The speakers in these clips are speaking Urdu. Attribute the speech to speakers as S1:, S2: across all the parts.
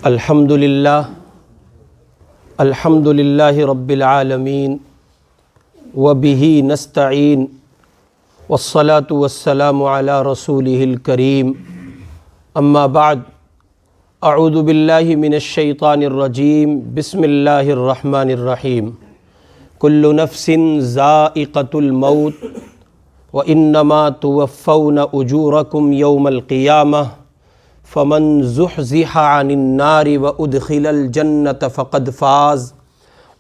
S1: الحمد للہ رب العالمین وبہ نستعین والصلاة والسلام علی رسولہ الکریم اما بعد اعوذ باللہ من الشیطان الرجیم بسم اللہ الرحمن الرحیم کل نفس ذائقۃ الموت وانما توفون اجورکم یوم القیامہ فمن زحزح عن النار وادخل الجنة فقد فاز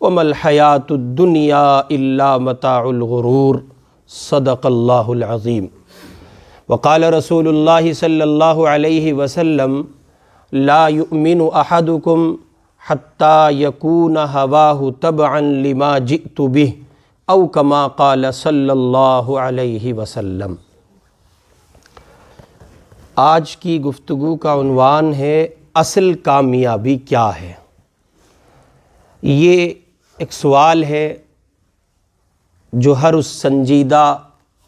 S1: وما الحیاة الدنیا الا متاع الغرور صدق اللہ العظیم وقال رسول اللہ صلی اللہ علیہ وسلم لا یؤمن احدکم حتی یکون ہواہ تبعا لما جئت بہ او کما قال صلی اللہ علیہ وسلم۔ آج کی گفتگو کا عنوان ہے اصل کامیابی کیا ہے۔ یہ ایک سوال ہے جو ہر اس سنجیدہ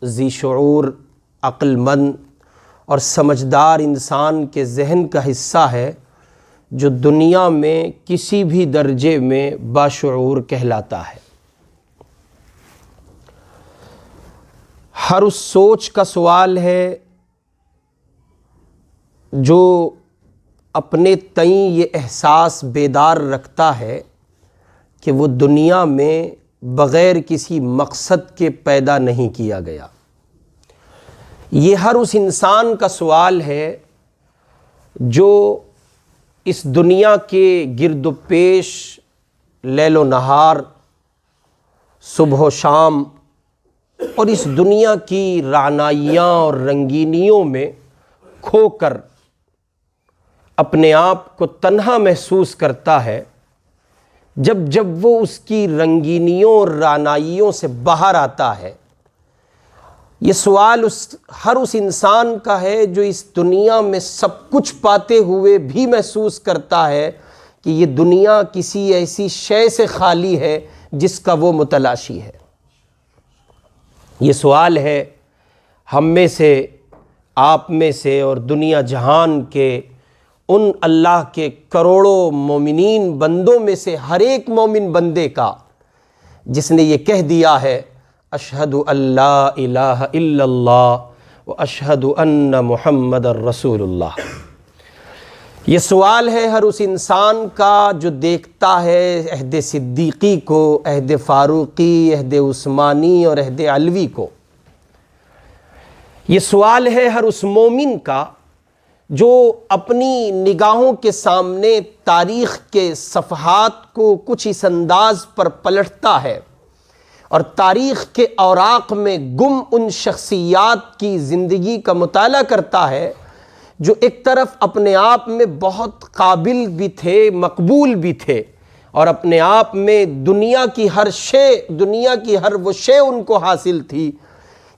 S1: ذی شعور عقل مند اور سمجھدار انسان کے ذہن کا حصہ ہے جو دنیا میں کسی بھی درجے میں باشعور کہلاتا ہے۔ ہر اس سوچ کا سوال ہے جو اپنے تئیں یہ احساس بیدار رکھتا ہے کہ وہ دنیا میں بغیر کسی مقصد کے پیدا نہیں کیا گیا۔ یہ ہر اس انسان کا سوال ہے جو اس دنیا کے گرد و پیش لیل و نہار صبح و شام اور اس دنیا کی رعنائیاں اور رنگینیوں میں کھو کر اپنے آپ کو تنہا محسوس کرتا ہے، جب وہ اس کی رنگینیوں اور رعنائیوں سے باہر آتا ہے۔ یہ سوال ہر اس انسان کا ہے جو اس دنیا میں سب کچھ پاتے ہوئے بھی محسوس کرتا ہے کہ یہ دنیا کسی ایسی شے سے خالی ہے جس کا وہ متلاشی ہے۔ یہ سوال ہے ہم میں سے، آپ میں سے اور دنیا جہان کے ان اللہ کے کروڑوں مومنین بندوں میں سے ہر ایک مومن بندے کا جس نے یہ کہہ دیا ہے اشہد ان لا الہ الا اللہ و اشہد ان محمد رسول اللہ۔ یہ سوال ہے ہر اس انسان کا جو دیکھتا ہے عہد صدیقی کو، عہد فاروقی، عہد عثمانی اور عہد علوی کو۔ یہ سوال ہے ہر اس مومن کا جو اپنی نگاہوں کے سامنے تاریخ کے صفحات کو کچھ اس انداز پر پلٹتا ہے اور تاریخ کے اوراق میں گم ان شخصیات کی زندگی کا مطالعہ کرتا ہے جو ایک طرف اپنے آپ میں بہت قابل بھی تھے، مقبول بھی تھے، اور اپنے آپ میں دنیا کی ہر شے، دنیا کی ہر وہ شے ان کو حاصل تھی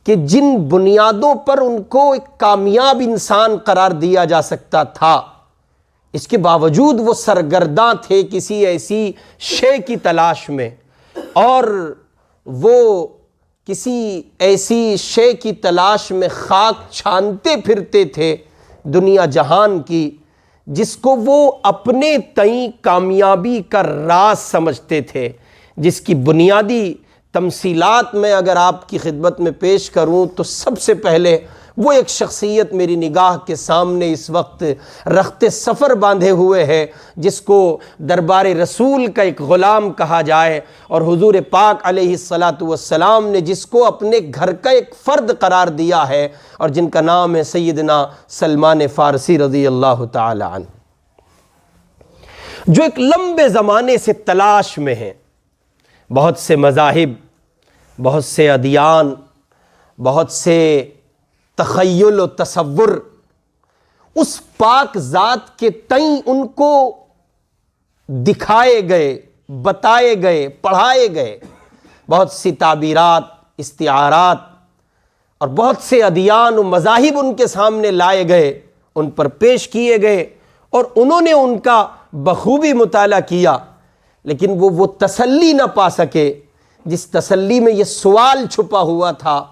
S1: کہ جن بنیادوں پر ان کو ایک کامیاب انسان قرار دیا جا سکتا تھا۔ اس کے باوجود وہ سرگرداں تھے کسی ایسی شے کی تلاش میں، اور وہ کسی ایسی شے کی تلاش میں خاک چھانتے پھرتے تھے دنیا جہان کی، جس کو وہ اپنے تئیں کامیابی کا راز سمجھتے تھے، جس کی بنیادی تمثیلات میں اگر آپ کی خدمت میں پیش کروں تو سب سے پہلے وہ ایک شخصیت میری نگاہ کے سامنے اس وقت رخت سفر باندھے ہوئے ہے، جس کو دربار رسول کا ایک غلام کہا جائے، اور حضور پاک علیہ السلام نے جس کو اپنے گھر کا ایک فرد قرار دیا ہے، اور جن کا نام ہے سیدنا سلمان فارسی رضی اللہ تعالی عنہ، جو ایک لمبے زمانے سے تلاش میں ہیں۔ بہت سے مذاہب، بہت سے ادیان، بہت سے تخیل و تصور اس پاک ذات کے تئیں ان کو دکھائے گئے، بتائے گئے، پڑھائے گئے، بہت سی تعبیرات، استعارات اور بہت سے ادیان و مذاہب ان کے سامنے لائے گئے، ان پر پیش کیے گئے، اور انہوں نے ان کا بخوبی مطالعہ کیا، لیکن وہ تسلی نہ پا سکے جس تسلی میں یہ سوال چھپا ہوا تھا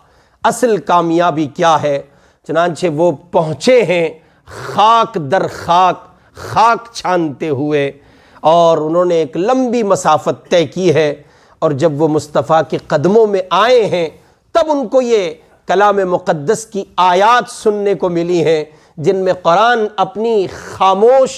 S1: اصل کامیابی کیا ہے۔ چنانچہ وہ پہنچے ہیں خاک در خاک خاک چھانتے ہوئے، اور انہوں نے ایک لمبی مسافت طے کی ہے، اور جب وہ مصطفیٰ کے قدموں میں آئے ہیں تب ان کو یہ کلام مقدس کی آیات سننے کو ملی ہیں، جن میں قرآن اپنی خاموش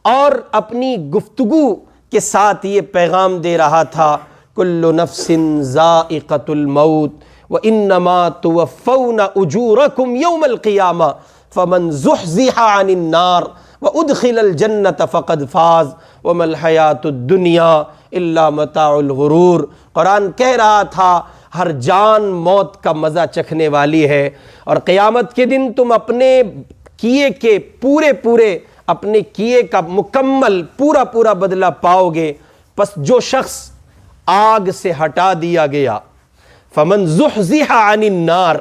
S1: اور اپنی گفتگو کے ساتھ یہ پیغام دے رہا تھا، کل نفس ذائقۃ الموت وانما توفون اجورکم یوم القیامہ فمن زحزح عن النار وادخل الجنۃ فقد فاز وما الحیاۃ الدنیا الا متاع الغرور۔ قرآن کہہ رہا تھا ہر جان موت کا مزہ چکھنے والی ہے، اور قیامت کے دن تم اپنے کیے کے پورے اپنے کیے کا مکمل پورا بدلہ پاؤ گے۔ پس جو شخص آگ سے ہٹا دیا گیا، فمن زحزح عن النار،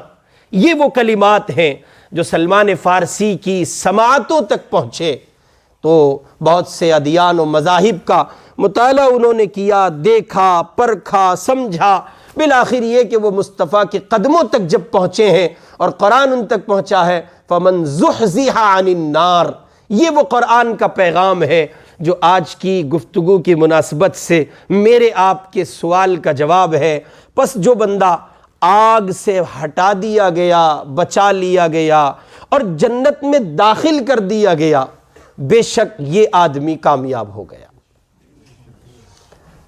S1: یہ وہ کلمات ہیں جو سلمان فارسی کی سماعتوں تک پہنچے، تو بہت سے ادیان و مذاہب کا مطالعہ انہوں نے کیا، دیکھا، پرکھا، سمجھا، بالآخر یہ کہ وہ مصطفیٰ کے قدموں تک جب پہنچے ہیں اور قرآن ان تک پہنچا ہے، فمن زحزح عن النار، یہ وہ قرآن کا پیغام ہے جو آج کی گفتگو کی مناسبت سے میرے آپ کے سوال کا جواب ہے۔ پس جو بندہ آگ سے ہٹا دیا گیا، بچا لیا گیا اور جنت میں داخل کر دیا گیا، بے شک یہ آدمی کامیاب ہو گیا۔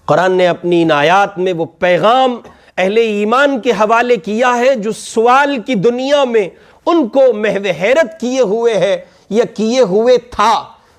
S1: قرآن نے اپنی ان آیات میں وہ پیغام اہل ایمان کے حوالے کیا ہے جو سوال کی دنیا میں ان کو محو حیرت کیے ہوئے ہے یا کیے ہوئے تھا۔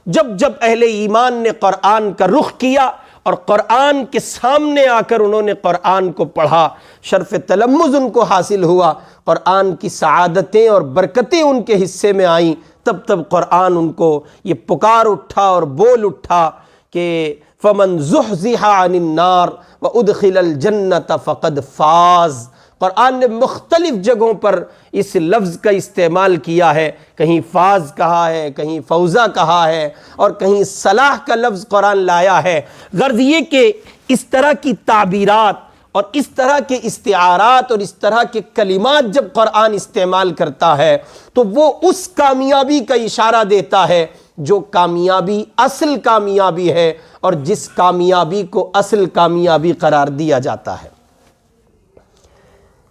S1: جب اہل ایمان نے قرآن کا رخ کیا اور قرآن کے سامنے آ کر انہوں نے قرآن کو پڑھا، شرف تلمذ ان کو حاصل ہوا، قرآن کی سعادتیں اور برکتیں ان کے حصے میں آئیں، تب قرآن ان کو یہ پکار اٹھا اور بول اٹھا کہ فمن زحزح عن النار وادخل الجنۃ فقد فاز۔ قرآن نے مختلف جگہوں پر اس لفظ کا استعمال کیا ہے، کہیں فاز کہا ہے، کہیں فوزہ کہا ہے، اور کہیں صلاح کا لفظ قرآن لایا ہے۔ غرض یہ کہ اس طرح کی تعبیرات اور اس طرح کے استعارات اور اس طرح کے کلمات جب قرآن استعمال کرتا ہے تو وہ اس کامیابی کا اشارہ دیتا ہے جو کامیابی اصل کامیابی ہے، اور جس کامیابی کو اصل کامیابی قرار دیا جاتا ہے۔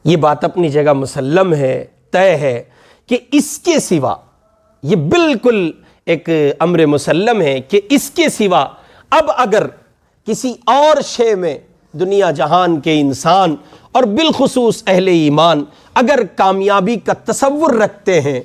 S1: یہ بات اپنی جگہ مسلم ہے، طے ہے کہ اس کے سوا، یہ بالکل ایک امر مسلم ہے کہ اس کے سوا اب اگر کسی اور شے میں دنیا جہان کے انسان اور بالخصوص اہل ایمان اگر کامیابی کا تصور رکھتے ہیں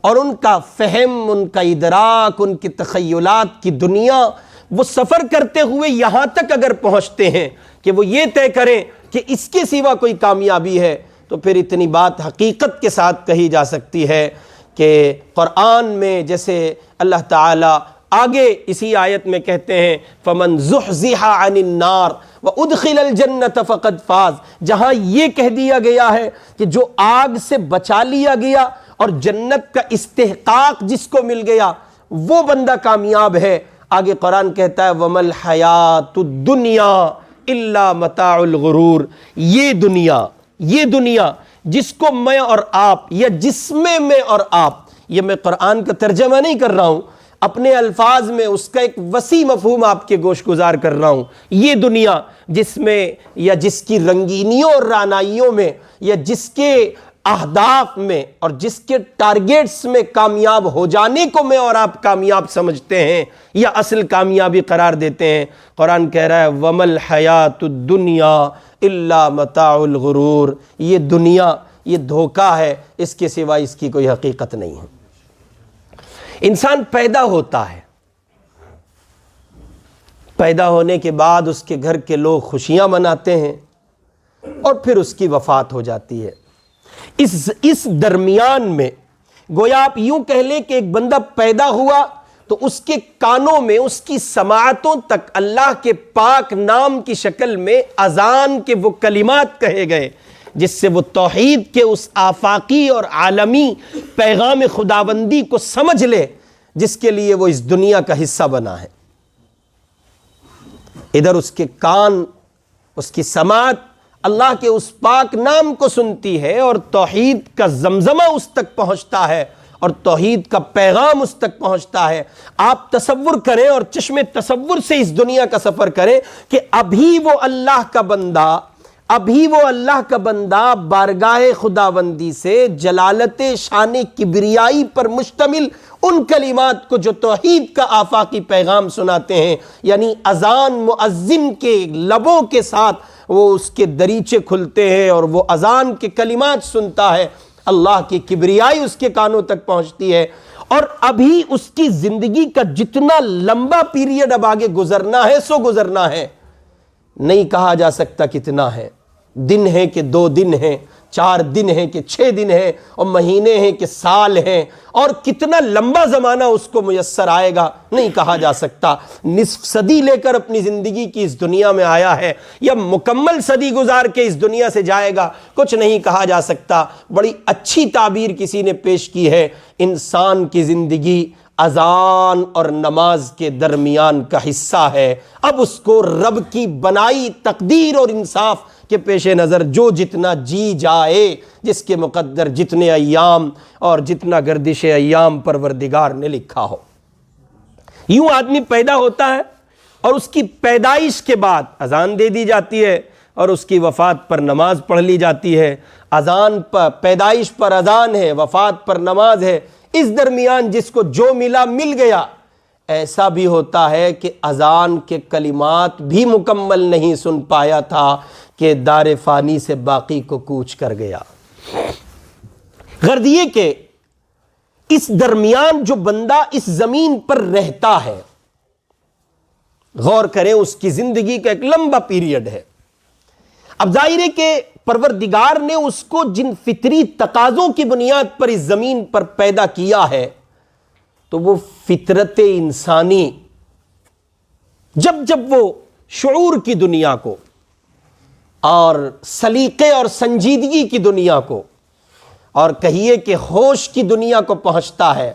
S1: اور ان کا فہم، ان کا ادراک، ان کی تخیلات کی دنیا وہ سفر کرتے ہوئے یہاں تک اگر پہنچتے ہیں کہ وہ یہ طے کریں کہ اس کے سوا کوئی کامیابی ہے، تو پھر اتنی بات حقیقت کے ساتھ کہی جا سکتی ہے کہ قرآن میں جیسے اللہ تعالیٰ آگے اسی آیت میں کہتے ہیں فمن زحزح عن النار وادخل الجنۃ فقد فاز، جہاں یہ کہہ دیا گیا ہے کہ جو آگ سے بچا لیا گیا اور جنت کا استحقاق جس کو مل گیا وہ بندہ کامیاب ہے، آگے قرآن کہتا ہے وما الحیات الدنیا الا متاع الغرور، یہ دنیا جس کو میں اور آپ یا جس میں اور آپ، یہ میں قرآن کا ترجمہ نہیں کر رہا ہوں، اپنے الفاظ میں اس کا ایک وسیع مفہوم آپ کے گوش گزار کر رہا ہوں، یہ دنیا جس میں یا جس کی رنگینیوں اور رعنائیوں میں یا جس کے اہداف میں اور جس کے ٹارگیٹس میں کامیاب ہو جانے کو میں اور آپ کامیاب سمجھتے ہیں یا اصل کامیابی قرار دیتے ہیں، قرآن کہہ رہا ہے وَمَا الْحَيَاةُ الدُّنْيَا إِلَّا مَتَاعُ الْغُرُورِ، یہ دنیا یہ دھوکہ ہے، اس کے سوا اس کی کوئی حقیقت نہیں ہے۔ انسان پیدا ہوتا ہے، پیدا ہونے کے بعد اس کے گھر کے لوگ خوشیاں مناتے ہیں اور پھر اس کی وفات ہو جاتی ہے۔ اس درمیان میں گویا آپ یوں کہہ لیں کہ ایک بندہ پیدا ہوا تو اس کے کانوں میں اس کی سماعتوں تک اللہ کے پاک نام کی شکل میں اذان کے وہ کلمات کہے گئے جس سے وہ توحید کے اس آفاقی اور عالمی پیغام خداوندی کو سمجھ لے جس کے لیے وہ اس دنیا کا حصہ بنا ہے۔ ادھر اس کے کان، اس کی سماعت اللہ کے اس پاک نام کو سنتی ہے اور توحید کا زمزمہ اس تک پہنچتا ہے اور توحید کا پیغام اس تک پہنچتا ہے۔ آپ تصور کریں اور چشم تصور سے اس دنیا کا سفر کریں کہ ابھی وہ اللہ کا بندہ بارگاہ خداوندی سے جلالت شان کبریائی پر مشتمل ان کلمات کو جو توحید کا آفاقی پیغام سناتے ہیں، یعنی اذان مؤذن کے لبوں کے ساتھ وہ اس کے دریچے کھلتے ہیں اور وہ اذان کے کلمات سنتا ہے، اللہ کی کبریائی اس کے کانوں تک پہنچتی ہے، اور ابھی اس کی زندگی کا جتنا لمبا پیریڈ اب آگے گزرنا ہے سو گزرنا ہے، نہیں کہا جا سکتا کتنا ہے، دن ہے کہ 2 دن ہیں، 4 دن ہیں کہ 6 دن ہیں، اور مہینے ہیں کہ سال ہیں، اور کتنا لمبا زمانہ اس کو میسر آئے گا نہیں کہا جا سکتا۔ نصف صدی لے کر اپنی زندگی کی اس دنیا میں آیا ہے یا مکمل صدی گزار کے اس دنیا سے جائے گا، کچھ نہیں کہا جا سکتا۔ بڑی اچھی تعبیر کسی نے پیش کی ہے، انسان کی زندگی اذان اور نماز کے درمیان کا حصہ ہے، اب اس کو رب کی بنائی تقدیر اور انصاف کے پیش نظر جو جتنا جی جائے، جس کے مقدر جتنے ایام اور جتنا گردش ایام پروردگار نے لکھا ہو۔ یوں آدمی پیدا ہوتا ہے اور اس کی پیدائش کے بعد اذان دے دی جاتی ہے اور اس کی وفات پر نماز پڑھ لی جاتی ہے۔ اذان پر پیدائش پر اذان ہے، وفات پر نماز ہے، اس درمیان جس کو جو ملا مل گیا۔ ایسا بھی ہوتا ہے کہ اذان کے کلمات بھی مکمل نہیں سن پایا تھا کہ دار فانی سے باقی کو کوچ کر گیا۔ غرض یہ کہ اس درمیان جو بندہ اس زمین پر رہتا ہے، غور کریں اس کی زندگی کا ایک لمبا پیریڈ ہے۔ اب ظاہر ہے کہ پروردگار نے اس کو جن فطری تقاضوں کی بنیاد پر اس زمین پر پیدا کیا ہے، تو وہ فطرت انسانی جب وہ شعور کی دنیا کو اور سلیقے اور سنجیدگی کی دنیا کو اور کہیے کہ ہوش کی دنیا کو پہنچتا ہے،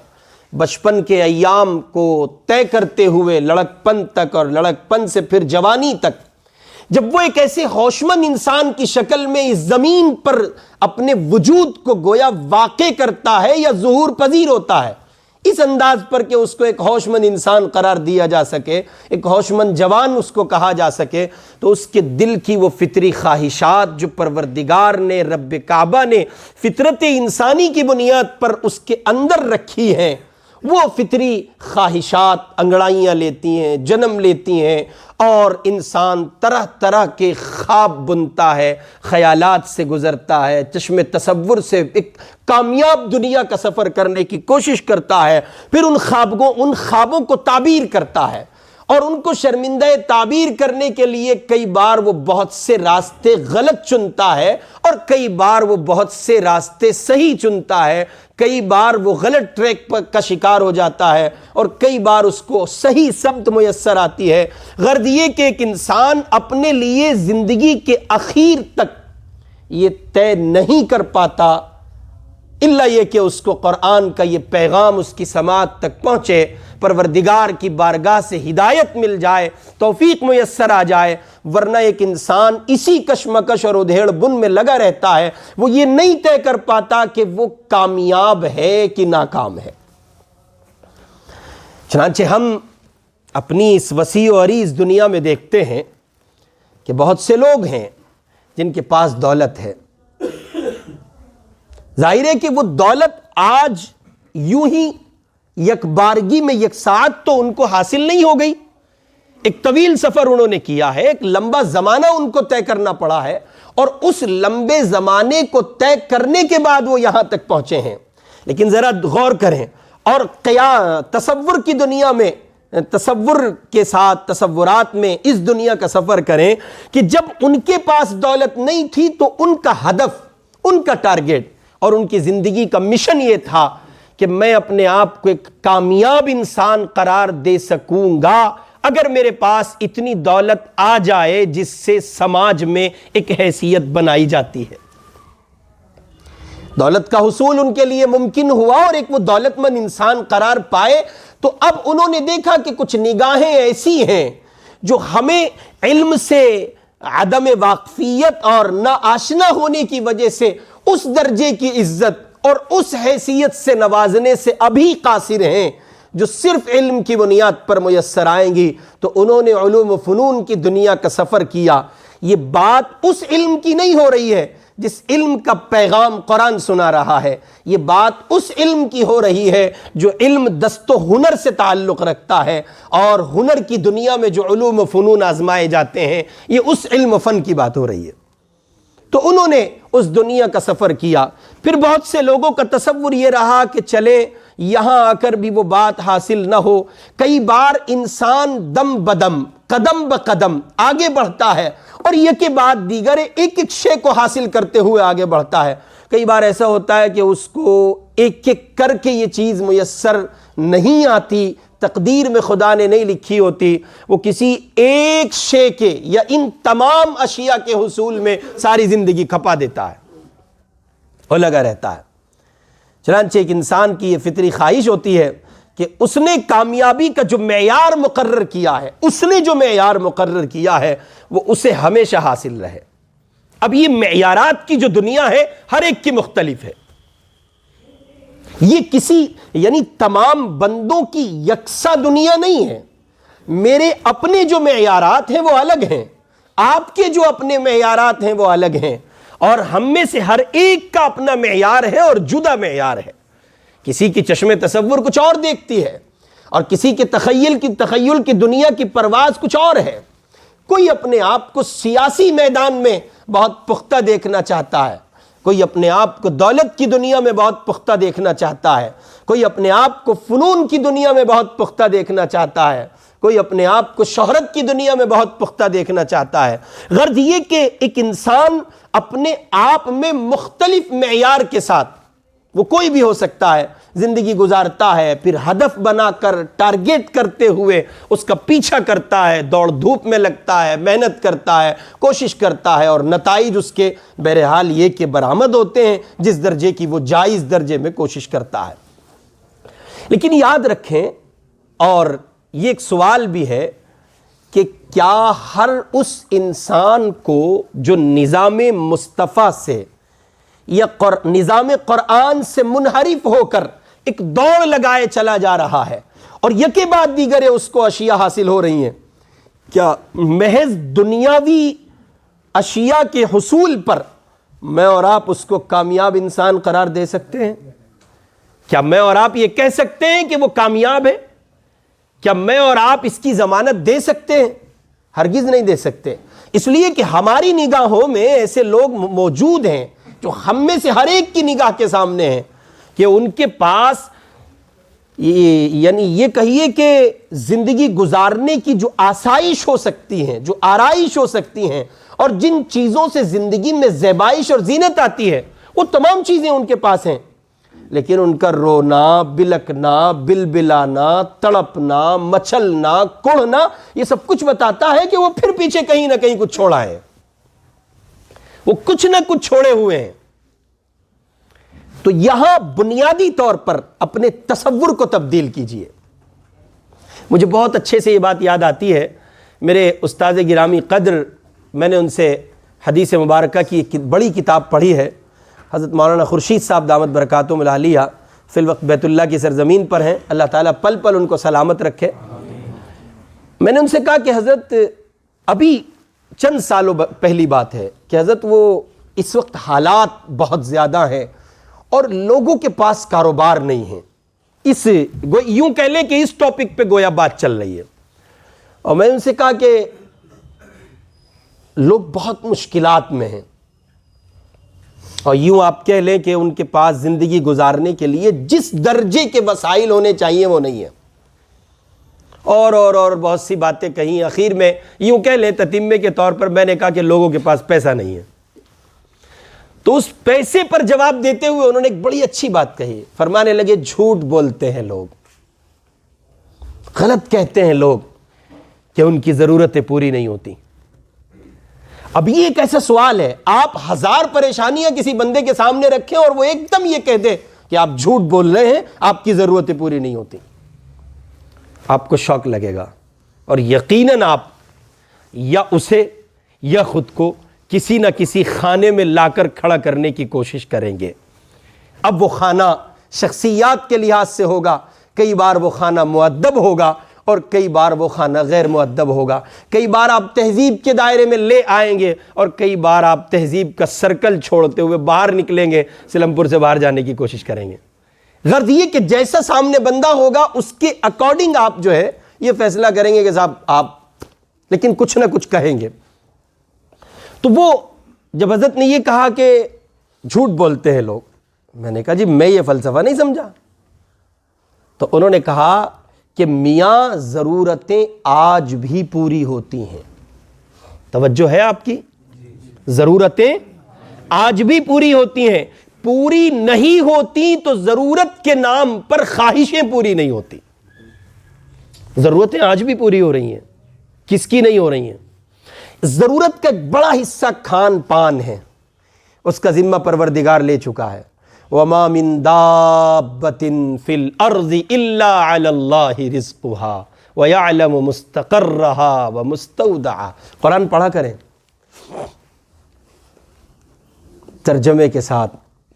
S1: بچپن کے ایام کو طے کرتے ہوئے لڑکپن تک اور لڑکپن سے پھر جوانی تک، جب وہ ایک ایسے ہوشمند انسان کی شکل میں اس زمین پر اپنے وجود کو گویا واقع کرتا ہے یا ظہور پذیر ہوتا ہے، اس انداز پر کہ اس کو ایک ہوشمند انسان قرار دیا جا سکے، ایک ہوشمند جوان اس کو کہا جا سکے، تو اس کے دل کی وہ فطری خواہشات جو پروردگار نے، رب کعبہ نے فطرت انسانی کی بنیاد پر اس کے اندر رکھی ہیں، وہ فطری خواہشات انگڑائیاں لیتی ہیں، جنم لیتی ہیں، اور انسان طرح طرح کے خواب بنتا ہے، خیالات سے گزرتا ہے، چشم تصور سے ایک کامیاب دنیا کا سفر کرنے کی کوشش کرتا ہے، پھر ان خوابوں کو تعبیر کرتا ہے، اور ان کو شرمندہ تعبیر کرنے کے لیے کئی بار وہ بہت سے راستے غلط چنتا ہے اور کئی بار وہ بہت سے راستے صحیح چنتا ہے، کئی بار وہ غلط ٹریک کا شکار ہو جاتا ہے اور کئی بار اس کو صحیح سمت میسر آتی ہے۔ غرض یہ کہ ایک انسان اپنے لیے زندگی کے اخیر تک یہ طے نہیں کر پاتا الا یہ کہ اس کو قرآن کا یہ پیغام اس کی سماعت تک پہنچے، پروردگار کی بارگاہ سے ہدایت مل جائے، توفیق میسر آ جائے، ورنہ ایک انسان اسی کشمکش اور ادھیڑ بن میں لگا رہتا ہے، وہ یہ نہیں طے کر پاتا کہ وہ کامیاب ہے کہ ناکام ہے۔ چنانچہ ہم اپنی اس وسیع و عریض دنیا میں دیکھتے ہیں کہ بہت سے لوگ ہیں جن کے پاس دولت ہے، ظاہر ہے کہ وہ دولت آج یوں ہی یک بارگی میں یک ساتھ تو ان کو حاصل نہیں ہو گئی، ایک طویل سفر انہوں نے کیا ہے، ایک لمبا زمانہ ان کو طے کرنا پڑا ہے، اور اس لمبے زمانے کو طے کرنے کے بعد وہ یہاں تک پہنچے ہیں۔ لیکن ذرا غور کریں اور تصور کی دنیا میں، تصور کے ساتھ تصورات میں اس دنیا کا سفر کریں کہ جب ان کے پاس دولت نہیں تھی تو ان کا ہدف، ان کا ٹارگیٹ اور ان کی زندگی کا مشن یہ تھا کہ میں اپنے آپ کو ایک کامیاب انسان قرار دے سکوں گا اگر میرے پاس اتنی دولت آ جائے جس سے سماج میں ایک حیثیت بنائی جاتی ہے۔ دولت کا حصول ان کے لیے ممکن ہوا اور ایک وہ دولت مند انسان قرار پائے، تو اب انہوں نے دیکھا کہ کچھ نگاہیں ایسی ہیں جو ہمیں علم سے عدم واقفیت اور نا آشنا ہونے کی وجہ سے اس درجے کی عزت اور اس حیثیت سے نوازنے سے ابھی قاصر ہیں جو صرف علم کی بنیاد پر میسر آئیں گی۔ تو انہوں نے علوم و فنون کی دنیا کا سفر کیا۔ یہ بات اس علم کی نہیں ہو رہی ہے جس علم کا پیغام قرآن سنا رہا ہے، یہ بات اس علم کی ہو رہی ہے جو علم دست و ہنر سے تعلق رکھتا ہے، اور ہنر کی دنیا میں جو علوم و فنون آزمائے جاتے ہیں یہ اس علم و فن کی بات ہو رہی ہے۔ تو انہوں نے اس دنیا کا سفر کیا۔ پھر بہت سے لوگوں کا تصور یہ رہا کہ چلے یہاں آ کر بھی وہ بات حاصل نہ ہو۔ کئی بار انسان دم بدم، قدم بقدم آگے بڑھتا ہے اور یہ کے بعد دیگر ایک ایک شے کو حاصل کرتے ہوئے آگے بڑھتا ہے۔ کئی بار ایسا ہوتا ہے کہ اس کو ایک ایک کر کے یہ چیز میسر نہیں آتی، تقدیر میں خدا نے نہیں لکھی ہوتی، وہ کسی ایک شے کے یا ان تمام اشیاء کے حصول میں ساری زندگی کھپا دیتا ہے اور لگا رہتا ہے۔ چنانچہ ایک انسان کی یہ فطری خواہش ہوتی ہے کہ اس نے کامیابی کا جو معیار مقرر کیا ہے، اس نے جو معیار مقرر کیا ہے وہ اسے ہمیشہ حاصل رہے۔ اب یہ معیارات کی جو دنیا ہے ہر ایک کی مختلف ہے، یہ کسی یعنی تمام بندوں کی یکساں دنیا نہیں ہے۔ میرے اپنے جو معیارات ہیں وہ الگ ہیں، آپ کے جو اپنے معیارات ہیں وہ الگ ہیں، اور ہم میں سے ہر ایک کا اپنا معیار ہے اور جدا معیار ہے۔ کسی کی چشم تصور کچھ اور دیکھتی ہے اور کسی کے تخیل کی دنیا کی پرواز کچھ اور ہے۔ کوئی اپنے آپ کو سیاسی میدان میں بہت پختہ دیکھنا چاہتا ہے، کوئی اپنے آپ کو دولت کی دنیا میں بہت پختہ دیکھنا چاہتا ہے، کوئی اپنے آپ کو فنون کی دنیا میں بہت پختہ دیکھنا چاہتا ہے، کوئی اپنے آپ کو شہرت کی دنیا میں بہت پختہ دیکھنا چاہتا ہے۔ غرض یہ کہ ایک انسان اپنے آپ میں مختلف معیار کے ساتھ، وہ کوئی بھی ہو سکتا ہے، زندگی گزارتا ہے، پھر ہدف بنا کر ٹارگیٹ کرتے ہوئے اس کا پیچھا کرتا ہے، دوڑ دھوپ میں لگتا ہے، محنت کرتا ہے، کوشش کرتا ہے، اور نتائج اس کے بہرحال یہ کہ برآمد ہوتے ہیں جس درجے کی وہ جائز درجے میں کوشش کرتا ہے۔ لیکن یاد رکھیں، اور یہ ایک سوال بھی ہے کہ کیا ہر اس انسان کو جو نظام مصطفیٰ سے یا نظام قرآن سے منحرف ہو کر ایک دوڑ لگائے چلا جا رہا ہے اور یکے بعد دیگر اس کو اشیاء حاصل ہو رہی ہیں، کیا محض دنیاوی اشیاء کے حصول پر میں اور آپ اس کو کامیاب انسان قرار دے سکتے ہیں؟ کیا میں اور آپ یہ کہہ سکتے ہیں کہ وہ کامیاب ہے؟ کیا میں اور آپ اس کی ضمانت دے سکتے ہیں؟ ہرگز نہیں دے سکتے، اس لیے کہ ہماری نگاہوں میں ایسے لوگ موجود ہیں جو ہم میں سے ہر ایک کی نگاہ کے سامنے ہیں کہ ان کے پاس یعنی یہ کہیے کہ زندگی گزارنے کی جو آسائش ہو سکتی ہیں، جو آرائش ہو سکتی ہیں، اور جن چیزوں سے زندگی میں زیبائش اور زینت آتی ہے وہ تمام چیزیں ان کے پاس ہیں، لیکن ان کا رونا، بلکنا، بلبلانا، تڑپنا، مچلنا، کڑھنا، یہ سب کچھ بتاتا ہے کہ وہ پھر پیچھے کہیں نہ کہیں کچھ چھوڑا ہے، وہ کچھ نہ کچھ چھوڑے ہوئے ہیں۔ تو یہاں بنیادی طور پر اپنے تصور کو تبدیل کیجئے۔ مجھے بہت اچھے سے یہ بات یاد آتی ہے، میرے استاد گرامی قدر، میں نے ان سے حدیث مبارکہ کی ایک بڑی کتاب پڑھی ہے، حضرت مولانا خورشید صاحب دامت برکاتہم العالیہ فی الوقت بیت اللہ کی سرزمین پر ہیں، اللہ تعالیٰ پل پل ان کو سلامت رکھے۔ میں نے ان سے کہا کہ حضرت ابھی چند سالوں پہلی بات ہے کہ حضرت وہ اس وقت حالات بہت زیادہ ہیں اور لوگوں کے پاس کاروبار نہیں ہیں، یوں کہہ لیں کہ اس ٹاپک پہ گویا بات چل رہی ہے، اور میں ان سے کہا کہ لوگ بہت مشکلات میں ہیں، اور یوں آپ کہہ لیں کہ ان کے پاس زندگی گزارنے کے لیے جس درجے کے وسائل ہونے چاہیے وہ نہیں ہے، اور بہت سی باتیں کہیں، اخیر میں یوں کہہ لیں تتمے کے طور پر میں نے کہا کہ لوگوں کے پاس پیسہ نہیں ہے۔ تو اس پیسے پر جواب دیتے ہوئے انہوں نے ایک بڑی اچھی بات کہی، فرمانے لگے جھوٹ بولتے ہیں لوگ، غلط کہتے ہیں لوگ کہ ان کی ضرورتیں پوری نہیں ہوتی۔ اب یہ ایک ایسا سوال ہے، آپ ہزار پریشانیاں کسی بندے کے سامنے رکھیں اور وہ ایک دم یہ کہہ دے کہ آپ جھوٹ بول رہے ہیں، آپ کی ضرورتیں پوری نہیں ہوتی، آپ کو شوق لگے گا، اور یقیناً آپ یا اسے یا خود کو کسی نہ کسی خانے میں لا کر کھڑا کرنے کی کوشش کریں گے۔ اب وہ خانہ شخصیات کے لحاظ سے ہوگا، کئی بار وہ خانہ مؤدب ہوگا اور کئی بار وہ خانہ غیر مؤدب ہوگا، کئی بار آپ تہذیب کے دائرے میں لے آئیں گے اور کئی بار آپ تہذیب کا سرکل چھوڑتے ہوئے باہر نکلیں گے، سلم پور سے باہر جانے کی کوشش کریں گے۔ غرض یہ کہ جیسا سامنے بندہ ہوگا اس کے اکارڈنگ آپ جو ہے یہ فیصلہ کریں گے کہ صاحب آپ لیکن کچھ نہ کچھ کہیں گے۔ تو وہ جب حضرت نے یہ کہا کہ جھوٹ بولتے ہیں لوگ، میں نے کہا جی میں یہ فلسفہ نہیں سمجھا۔ تو انہوں نے کہا کہ میاں ضرورتیں آج بھی پوری ہوتی ہیں۔ توجہ ہے آپ کی؟ ضرورتیں آج بھی پوری ہوتی ہیں، پوری نہیں ہوتی تو ضرورت کے نام پر خواہشیں پوری نہیں ہوتی۔ ضرورتیں آج بھی پوری ہو رہی ہیں، کس کی نہیں ہو رہی ہیں؟ ضرورت کا ایک بڑا حصہ کھان پان ہے، اس کا ذمہ پروردگار لے چکا ہے۔ وَمَا مِن دَابَّةٍ فِي الْأَرْضِ إِلَّا عَلَى اللَّهِ رِزْقُهَا وَيَعْلَمُ مُسْتَقَرَّهَا وَمُسْتَوْدَعَهَا۔ قرآن پڑھا کریں ترجمے کے ساتھ،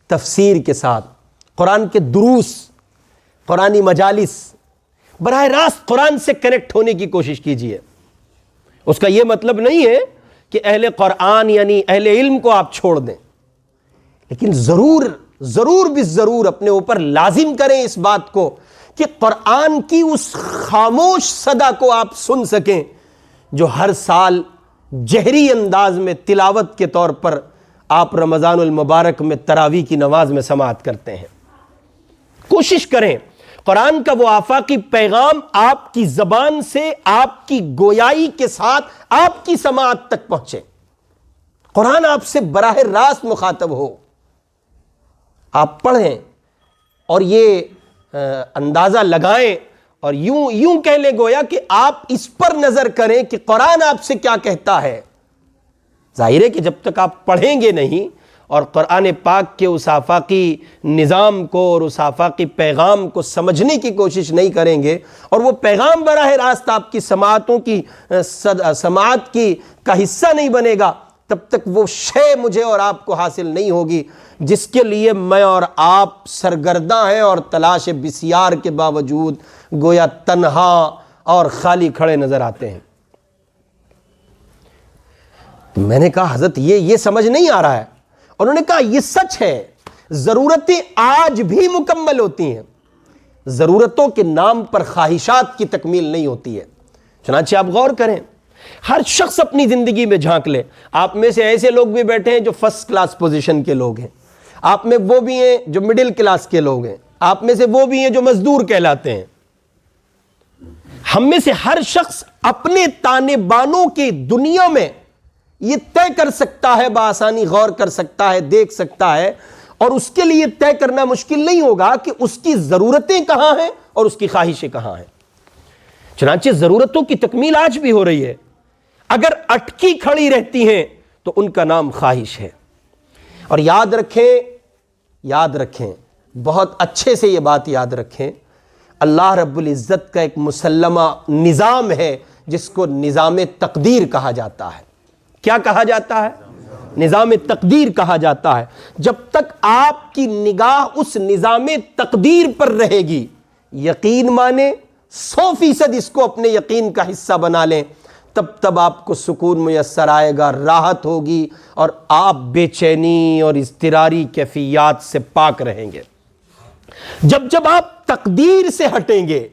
S1: تفسیر کے ساتھ، قرآن کے دروس، قرآنی مجالس، براہ راست قرآن سے کنیکٹ ہونے کی کوشش کیجیے۔ اس کا یہ مطلب نہیں ہے کہ اہل قرآن یعنی اہل علم کو آپ چھوڑ دیں، لیکن ضرور بالضرور اپنے اوپر لازم کریں اس بات کو کہ قرآن کی اس خاموش صدا کو آپ سن سکیں جو ہر سال جہری انداز میں تلاوت کے طور پر آپ رمضان المبارک میں تراویح کی نماز میں سماعت کرتے ہیں۔ کوشش کریں قرآن کا وہ آفاقی پیغام آپ کی زبان سے، آپ کی گویائی کے ساتھ آپ کی سماعت تک پہنچے، قرآن آپ سے براہ راست مخاطب ہو، آپ پڑھیں اور یہ اندازہ لگائیں اور یوں کہہ لیں گویا کہ آپ اس پر نظر کریں کہ قرآن آپ سے کیا کہتا ہے۔ ظاہر ہے کہ جب تک آپ پڑھیں گے نہیں اور قرآن پاک کے اس آفاقی نظام کو اور اس آفاقی پیغام کو سمجھنے کی کوشش نہیں کریں گے اور وہ پیغام براہ راست آپ کی سماعت کا حصہ نہیں بنے گا، تب تک وہ شے مجھے اور آپ کو حاصل نہیں ہوگی جس کے لیے میں اور آپ سرگرداں ہیں اور تلاش بسیار کے باوجود گویا تنہا اور خالی کھڑے نظر آتے ہیں۔ میں نے کہا حضرت یہ سمجھ نہیں آ رہا ہے۔ انہوں نے کہا یہ سچ ہے، ضرورتیں آج بھی مکمل ہوتی ہیں، ضرورتوں کے نام پر خواہشات کی تکمیل نہیں ہوتی ہے۔ چنانچہ آپ غور کریں، ہر شخص اپنی زندگی میں جھانک لے۔ آپ میں سے ایسے لوگ بھی بیٹھے ہیں جو فرسٹ کلاس پوزیشن کے لوگ ہیں، آپ میں وہ بھی ہیں جو مڈل کلاس کے لوگ ہیں، آپ میں سے وہ بھی ہیں جو مزدور کہلاتے ہیں۔ ہم میں سے ہر شخص اپنے تانے بانوں کی دنیا میں یہ طے کر سکتا ہے، بآسانی غور کر سکتا ہے، دیکھ سکتا ہے، اور اس کے لیے طے کرنا مشکل نہیں ہوگا کہ اس کی ضرورتیں کہاں ہیں اور اس کی خواہشیں کہاں ہیں۔ چنانچہ ضرورتوں کی تکمیل آج بھی ہو رہی ہے، اگر اٹکی کھڑی رہتی ہیں تو ان کا نام خواہش ہے۔ اور یاد رکھیں بہت اچھے سے یہ بات یاد رکھیں، اللہ رب العزت کا ایک مسلمہ نظام ہے جس کو نظام تقدیر کہا جاتا ہے۔ کیا کہا جاتا ہے؟ نظام تقدیر کہا جاتا ہے۔ جب تک آپ کی نگاہ اس نظام تقدیر پر رہے گی، یقین مانیں 100% اس کو اپنے یقین کا حصہ بنا لیں، تب آپ کو سکون میسر آئے گا، راحت ہوگی اور آپ بے چینی اور اضطراری کیفیات سے پاک رہیں گے۔ جب آپ تقدیر سے ہٹیں گے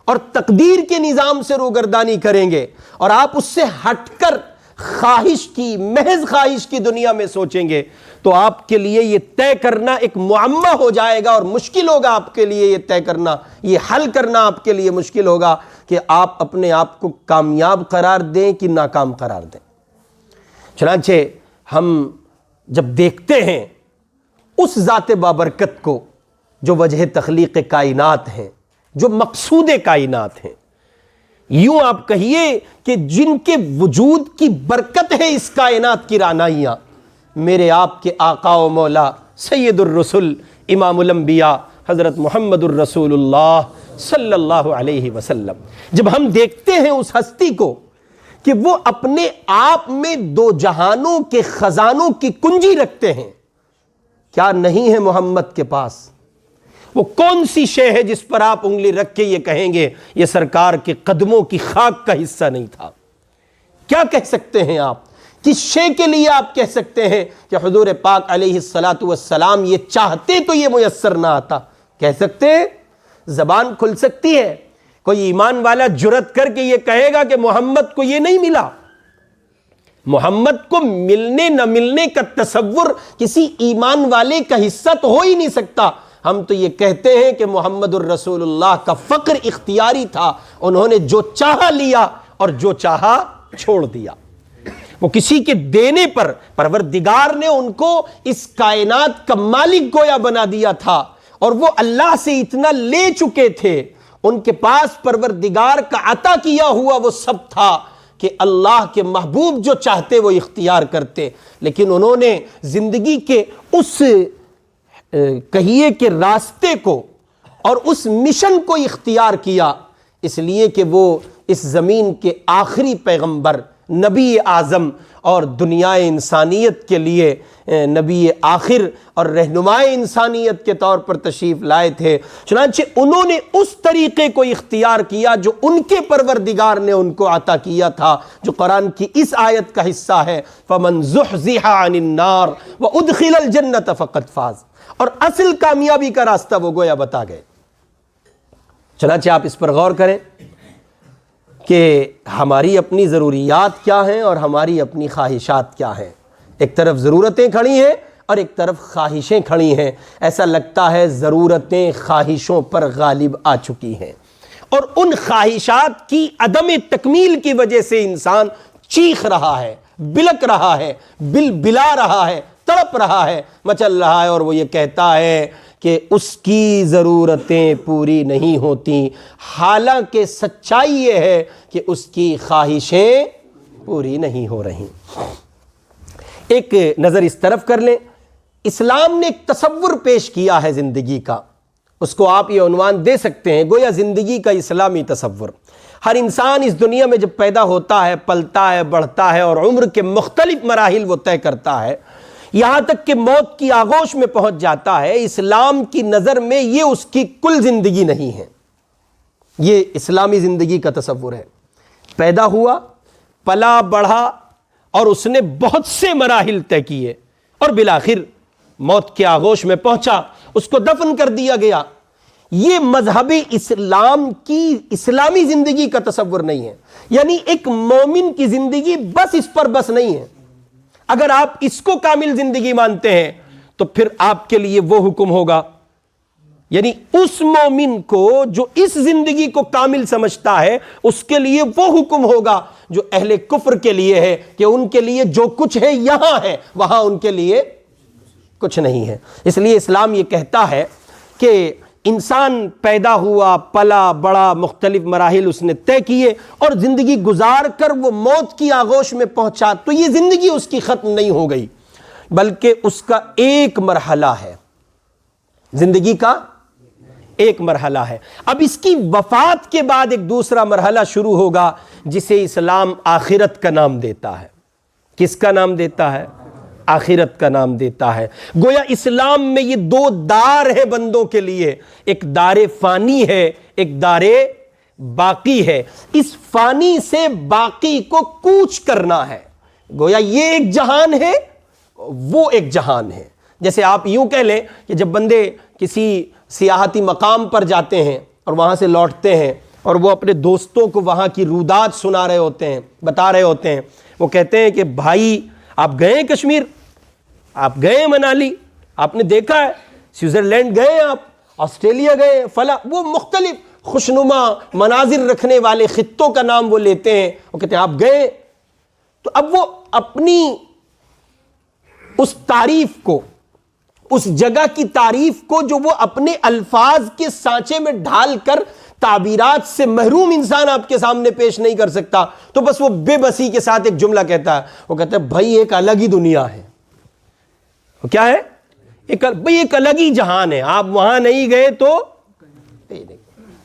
S1: اور تقدیر کے نظام سے روگردانی کریں گے اور آپ اس سے ہٹ کر خواہش کی، محض خواہش کی دنیا میں سوچیں گے، تو آپ کے لیے یہ طے کرنا ایک معمہ ہو جائے گا اور مشکل ہوگا آپ کے لیے یہ طے کرنا، یہ حل کرنا آپ کے لیے مشکل ہوگا کہ آپ اپنے آپ کو کامیاب قرار دیں کہ ناکام قرار دیں۔ چنانچہ ہم جب دیکھتے ہیں اس ذات بابرکت کو جو وجہ تخلیق کائنات ہیں، جو مقصود کائنات ہیں، یوں آپ کہیے کہ جن کے وجود کی برکت ہے اس کائنات کی رعنائیاں، میرے آپ کے آقا و مولا سید الرسل امام الانبیاء حضرت محمد الرسول اللہ صلی اللہ علیہ وسلم، جب ہم دیکھتے ہیں اس ہستی کو کہ وہ اپنے آپ میں دو جہانوں کے خزانوں کی کنجی رکھتے ہیں، کیا نہیں ہے محمد کے پاس؟ وہ کون سی شے ہے جس پر آپ انگلی رکھ کے یہ کہیں گے یہ سرکار کے قدموں کی خاک کا حصہ نہیں تھا؟ کیا کہہ سکتے ہیں آپ؟ کس شے کے لیے آپ کہہ سکتے ہیں کہ حضور پاک علیہ الصلاۃ والسلام یہ چاہتے تو یہ میسر نہ آتا؟ کہہ سکتے ہیں، زبان کھل سکتی ہے۔ کوئی ایمان والا جرأت کر کے یہ کہے گا کہ محمد کو یہ نہیں ملا؟ محمد کو ملنے نہ ملنے کا تصور کسی ایمان والے کا حصہ تو ہو ہی نہیں سکتا۔ ہم تو یہ کہتے ہیں کہ محمد الرسول اللہ کا فقر اختیاری تھا، انہوں نے جو چاہا لیا اور جو چاہا چھوڑ دیا۔ وہ کسی کے دینے پر پروردگار نے ان کو اس کائنات کا مالک گویا بنا دیا تھا، اور وہ اللہ سے اتنا لے چکے تھے، ان کے پاس پروردگار کا عطا کیا ہوا وہ سب تھا کہ اللہ کے محبوب جو چاہتے وہ اختیار کرتے، لیکن انہوں نے زندگی کے اس کہیے کہ راستے کو اور اس مشن کو اختیار کیا، اس لیے کہ وہ اس زمین کے آخری پیغمبر، نبی اعظم اور دنیا انسانیت کے لیے نبی آخر اور رہنمائے انسانیت کے طور پر تشریف لائے تھے۔ چنانچہ انہوں نے اس طریقے کو اختیار کیا جو ان کے پروردگار نے ان کو عطا کیا تھا، جو قرآن کی اس آیت کا حصہ ہے، فَمَنْ زُحْزِحَ عَنِ النَّارِ وَأُدْخِلَ الْجَنَّةَ فَقَدْ فَازَ، اور اصل کامیابی کا راستہ وہ گویا بتا گئے۔ چنانچہ آپ اس پر غور کریں کہ ہماری اپنی ضروریات کیا ہیں اور ہماری اپنی خواہشات کیا ہیں۔ ایک طرف ضرورتیں کھڑی ہیں اور ایک طرف خواہشیں کھڑی ہیں۔ ایسا لگتا ہے ضرورتیں خواہشوں پر غالب آ چکی ہیں، اور ان خواہشات کی عدم تکمیل کی وجہ سے انسان چیخ رہا ہے، بلک رہا ہے، بلا رہا ہے، تڑپ رہا ہے، مچل رہا ہے، اور وہ یہ کہتا ہے کہ اس کی ضرورتیں پوری نہیں ہوتی، حالانکہ سچائی یہ ہے کہ اس کی خواہشیں پوری نہیں ہو رہی۔ ایک نظر اس طرف کر لیں، اسلام نے ایک تصور پیش کیا ہے زندگی کا، اس کو آپ یہ عنوان دے سکتے ہیں، گویا زندگی کا اسلامی تصور۔ ہر انسان اس دنیا میں جب پیدا ہوتا ہے، پلتا ہے، بڑھتا ہے، اور عمر کے مختلف مراحل وہ طے کرتا ہے، یہاں تک کہ موت کی آغوش میں پہنچ جاتا ہے، اسلام کی نظر میں یہ اس کی کل زندگی نہیں ہے۔ یہ اسلامی زندگی کا تصور ہے۔ پیدا ہوا، پلا بڑھا، اور اس نے بہت سے مراحل طے کیے، اور بالآخر موت کے آغوش میں پہنچا، اس کو دفن کر دیا گیا۔ یہ مذہب اسلام کی اسلامی زندگی کا تصور نہیں ہے۔ یعنی ایک مومن کی زندگی بس اس پر بس نہیں ہے۔ اگر آپ اس کو کامل زندگی مانتے ہیں تو پھر آپ کے لیے وہ حکم ہوگا، یعنی اس مومن کو جو اس زندگی کو کامل سمجھتا ہے اس کے لیے وہ حکم ہوگا جو اہل کفر کے لیے ہے، کہ ان کے لیے جو کچھ ہے یہاں ہے، وہاں ان کے لیے کچھ نہیں ہے۔ اس لیے اسلام یہ کہتا ہے کہ انسان پیدا ہوا، پلا بڑا، مختلف مراحل اس نے طے کیے، اور زندگی گزار کر وہ موت کی آغوش میں پہنچا، تو یہ زندگی اس کی ختم نہیں ہو گئی، بلکہ اس کا ایک مرحلہ ہے، زندگی کا ایک مرحلہ ہے۔ اب اس کی وفات کے بعد ایک دوسرا مرحلہ شروع ہوگا، جسے اسلام آخرت کا نام دیتا ہے۔ کس کا نام دیتا ہے؟ آخرت کا نام دیتا ہے۔ گویا اسلام میں یہ دو دار ہے بندوں کے لیے، ایک دار فانی ہے، ایک دار باقی ہے۔ اس فانی سے باقی کو کوچ کرنا ہے۔ گویا یہ ایک جہان ہے، وہ ایک جہان ہے۔ جیسے آپ یوں کہہ لیں کہ جب بندے کسی سیاحتی مقام پر جاتے ہیں اور وہاں سے لوٹتے ہیں، اور وہ اپنے دوستوں کو وہاں کی رودات سنا رہے ہوتے ہیں، بتا رہے ہوتے ہیں، وہ کہتے ہیں کہ بھائی آپ گئے ہیں کشمیر، آپ گئے ہیں منالی، آپ نے دیکھا ہے، سوئٹزرلینڈ گئے ہیں، آپ آسٹریلیا گئے ہیں، فلاں، وہ مختلف خوشنما مناظر رکھنے والے خطوں کا نام وہ لیتے ہیں، وہ کہتے ہیں آپ گئے۔ تو اب وہ اپنی اس تعریف کو، اس جگہ کی تعریف کو جو وہ اپنے الفاظ کے سانچے میں ڈھال کر تعبیرات سے محروم انسان آپ کے سامنے پیش نہیں کر سکتا، تو بس وہ بے بسی کے ساتھ ایک جملہ کہتا ہے، وہ کہتا ہے بھائی ایک الگ ہی دنیا ہے۔ کیا ہے؟ ایک الگ ہی جہان ہے، آپ وہاں نہیں گئے تو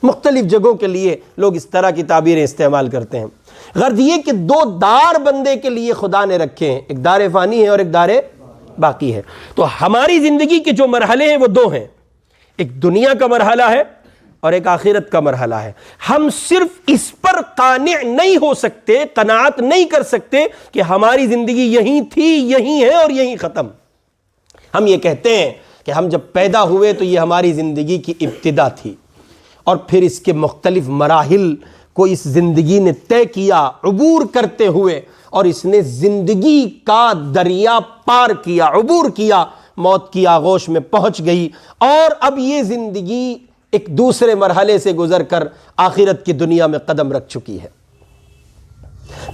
S1: مختلف جگہوں کے لیے لوگ اس طرح کی تعبیریں استعمال کرتے ہیں۔ غرض یہ کہ دو دار بندے کے لیے خدا نے رکھے ہیں، ایک دار فانی ہے اور ایک دار باقی ہے۔ تو ہماری زندگی کے جو مرحلے ہیں وہ دو ہیں، ایک دنیا کا مرحلہ ہے اور ایک آخرت کا مرحلہ ہے۔ ہم صرف اس پر قانع نہیں ہو سکتے، قناعت نہیں کر سکتے کہ ہماری زندگی یہیں تھی، یہیں ہے اور یہیں ختم۔ ہم یہ کہتے ہیں کہ ہم جب پیدا ہوئے تو یہ ہماری زندگی کی ابتدا تھی، اور پھر اس کے مختلف مراحل کو اس زندگی نے طے کیا عبور کرتے ہوئے، اور اس نے زندگی کا دریا پار کیا، عبور کیا، موت کی آغوش میں پہنچ گئی، اور اب یہ زندگی ایک دوسرے مرحلے سے گزر کر آخرت کی دنیا میں قدم رکھ چکی ہے۔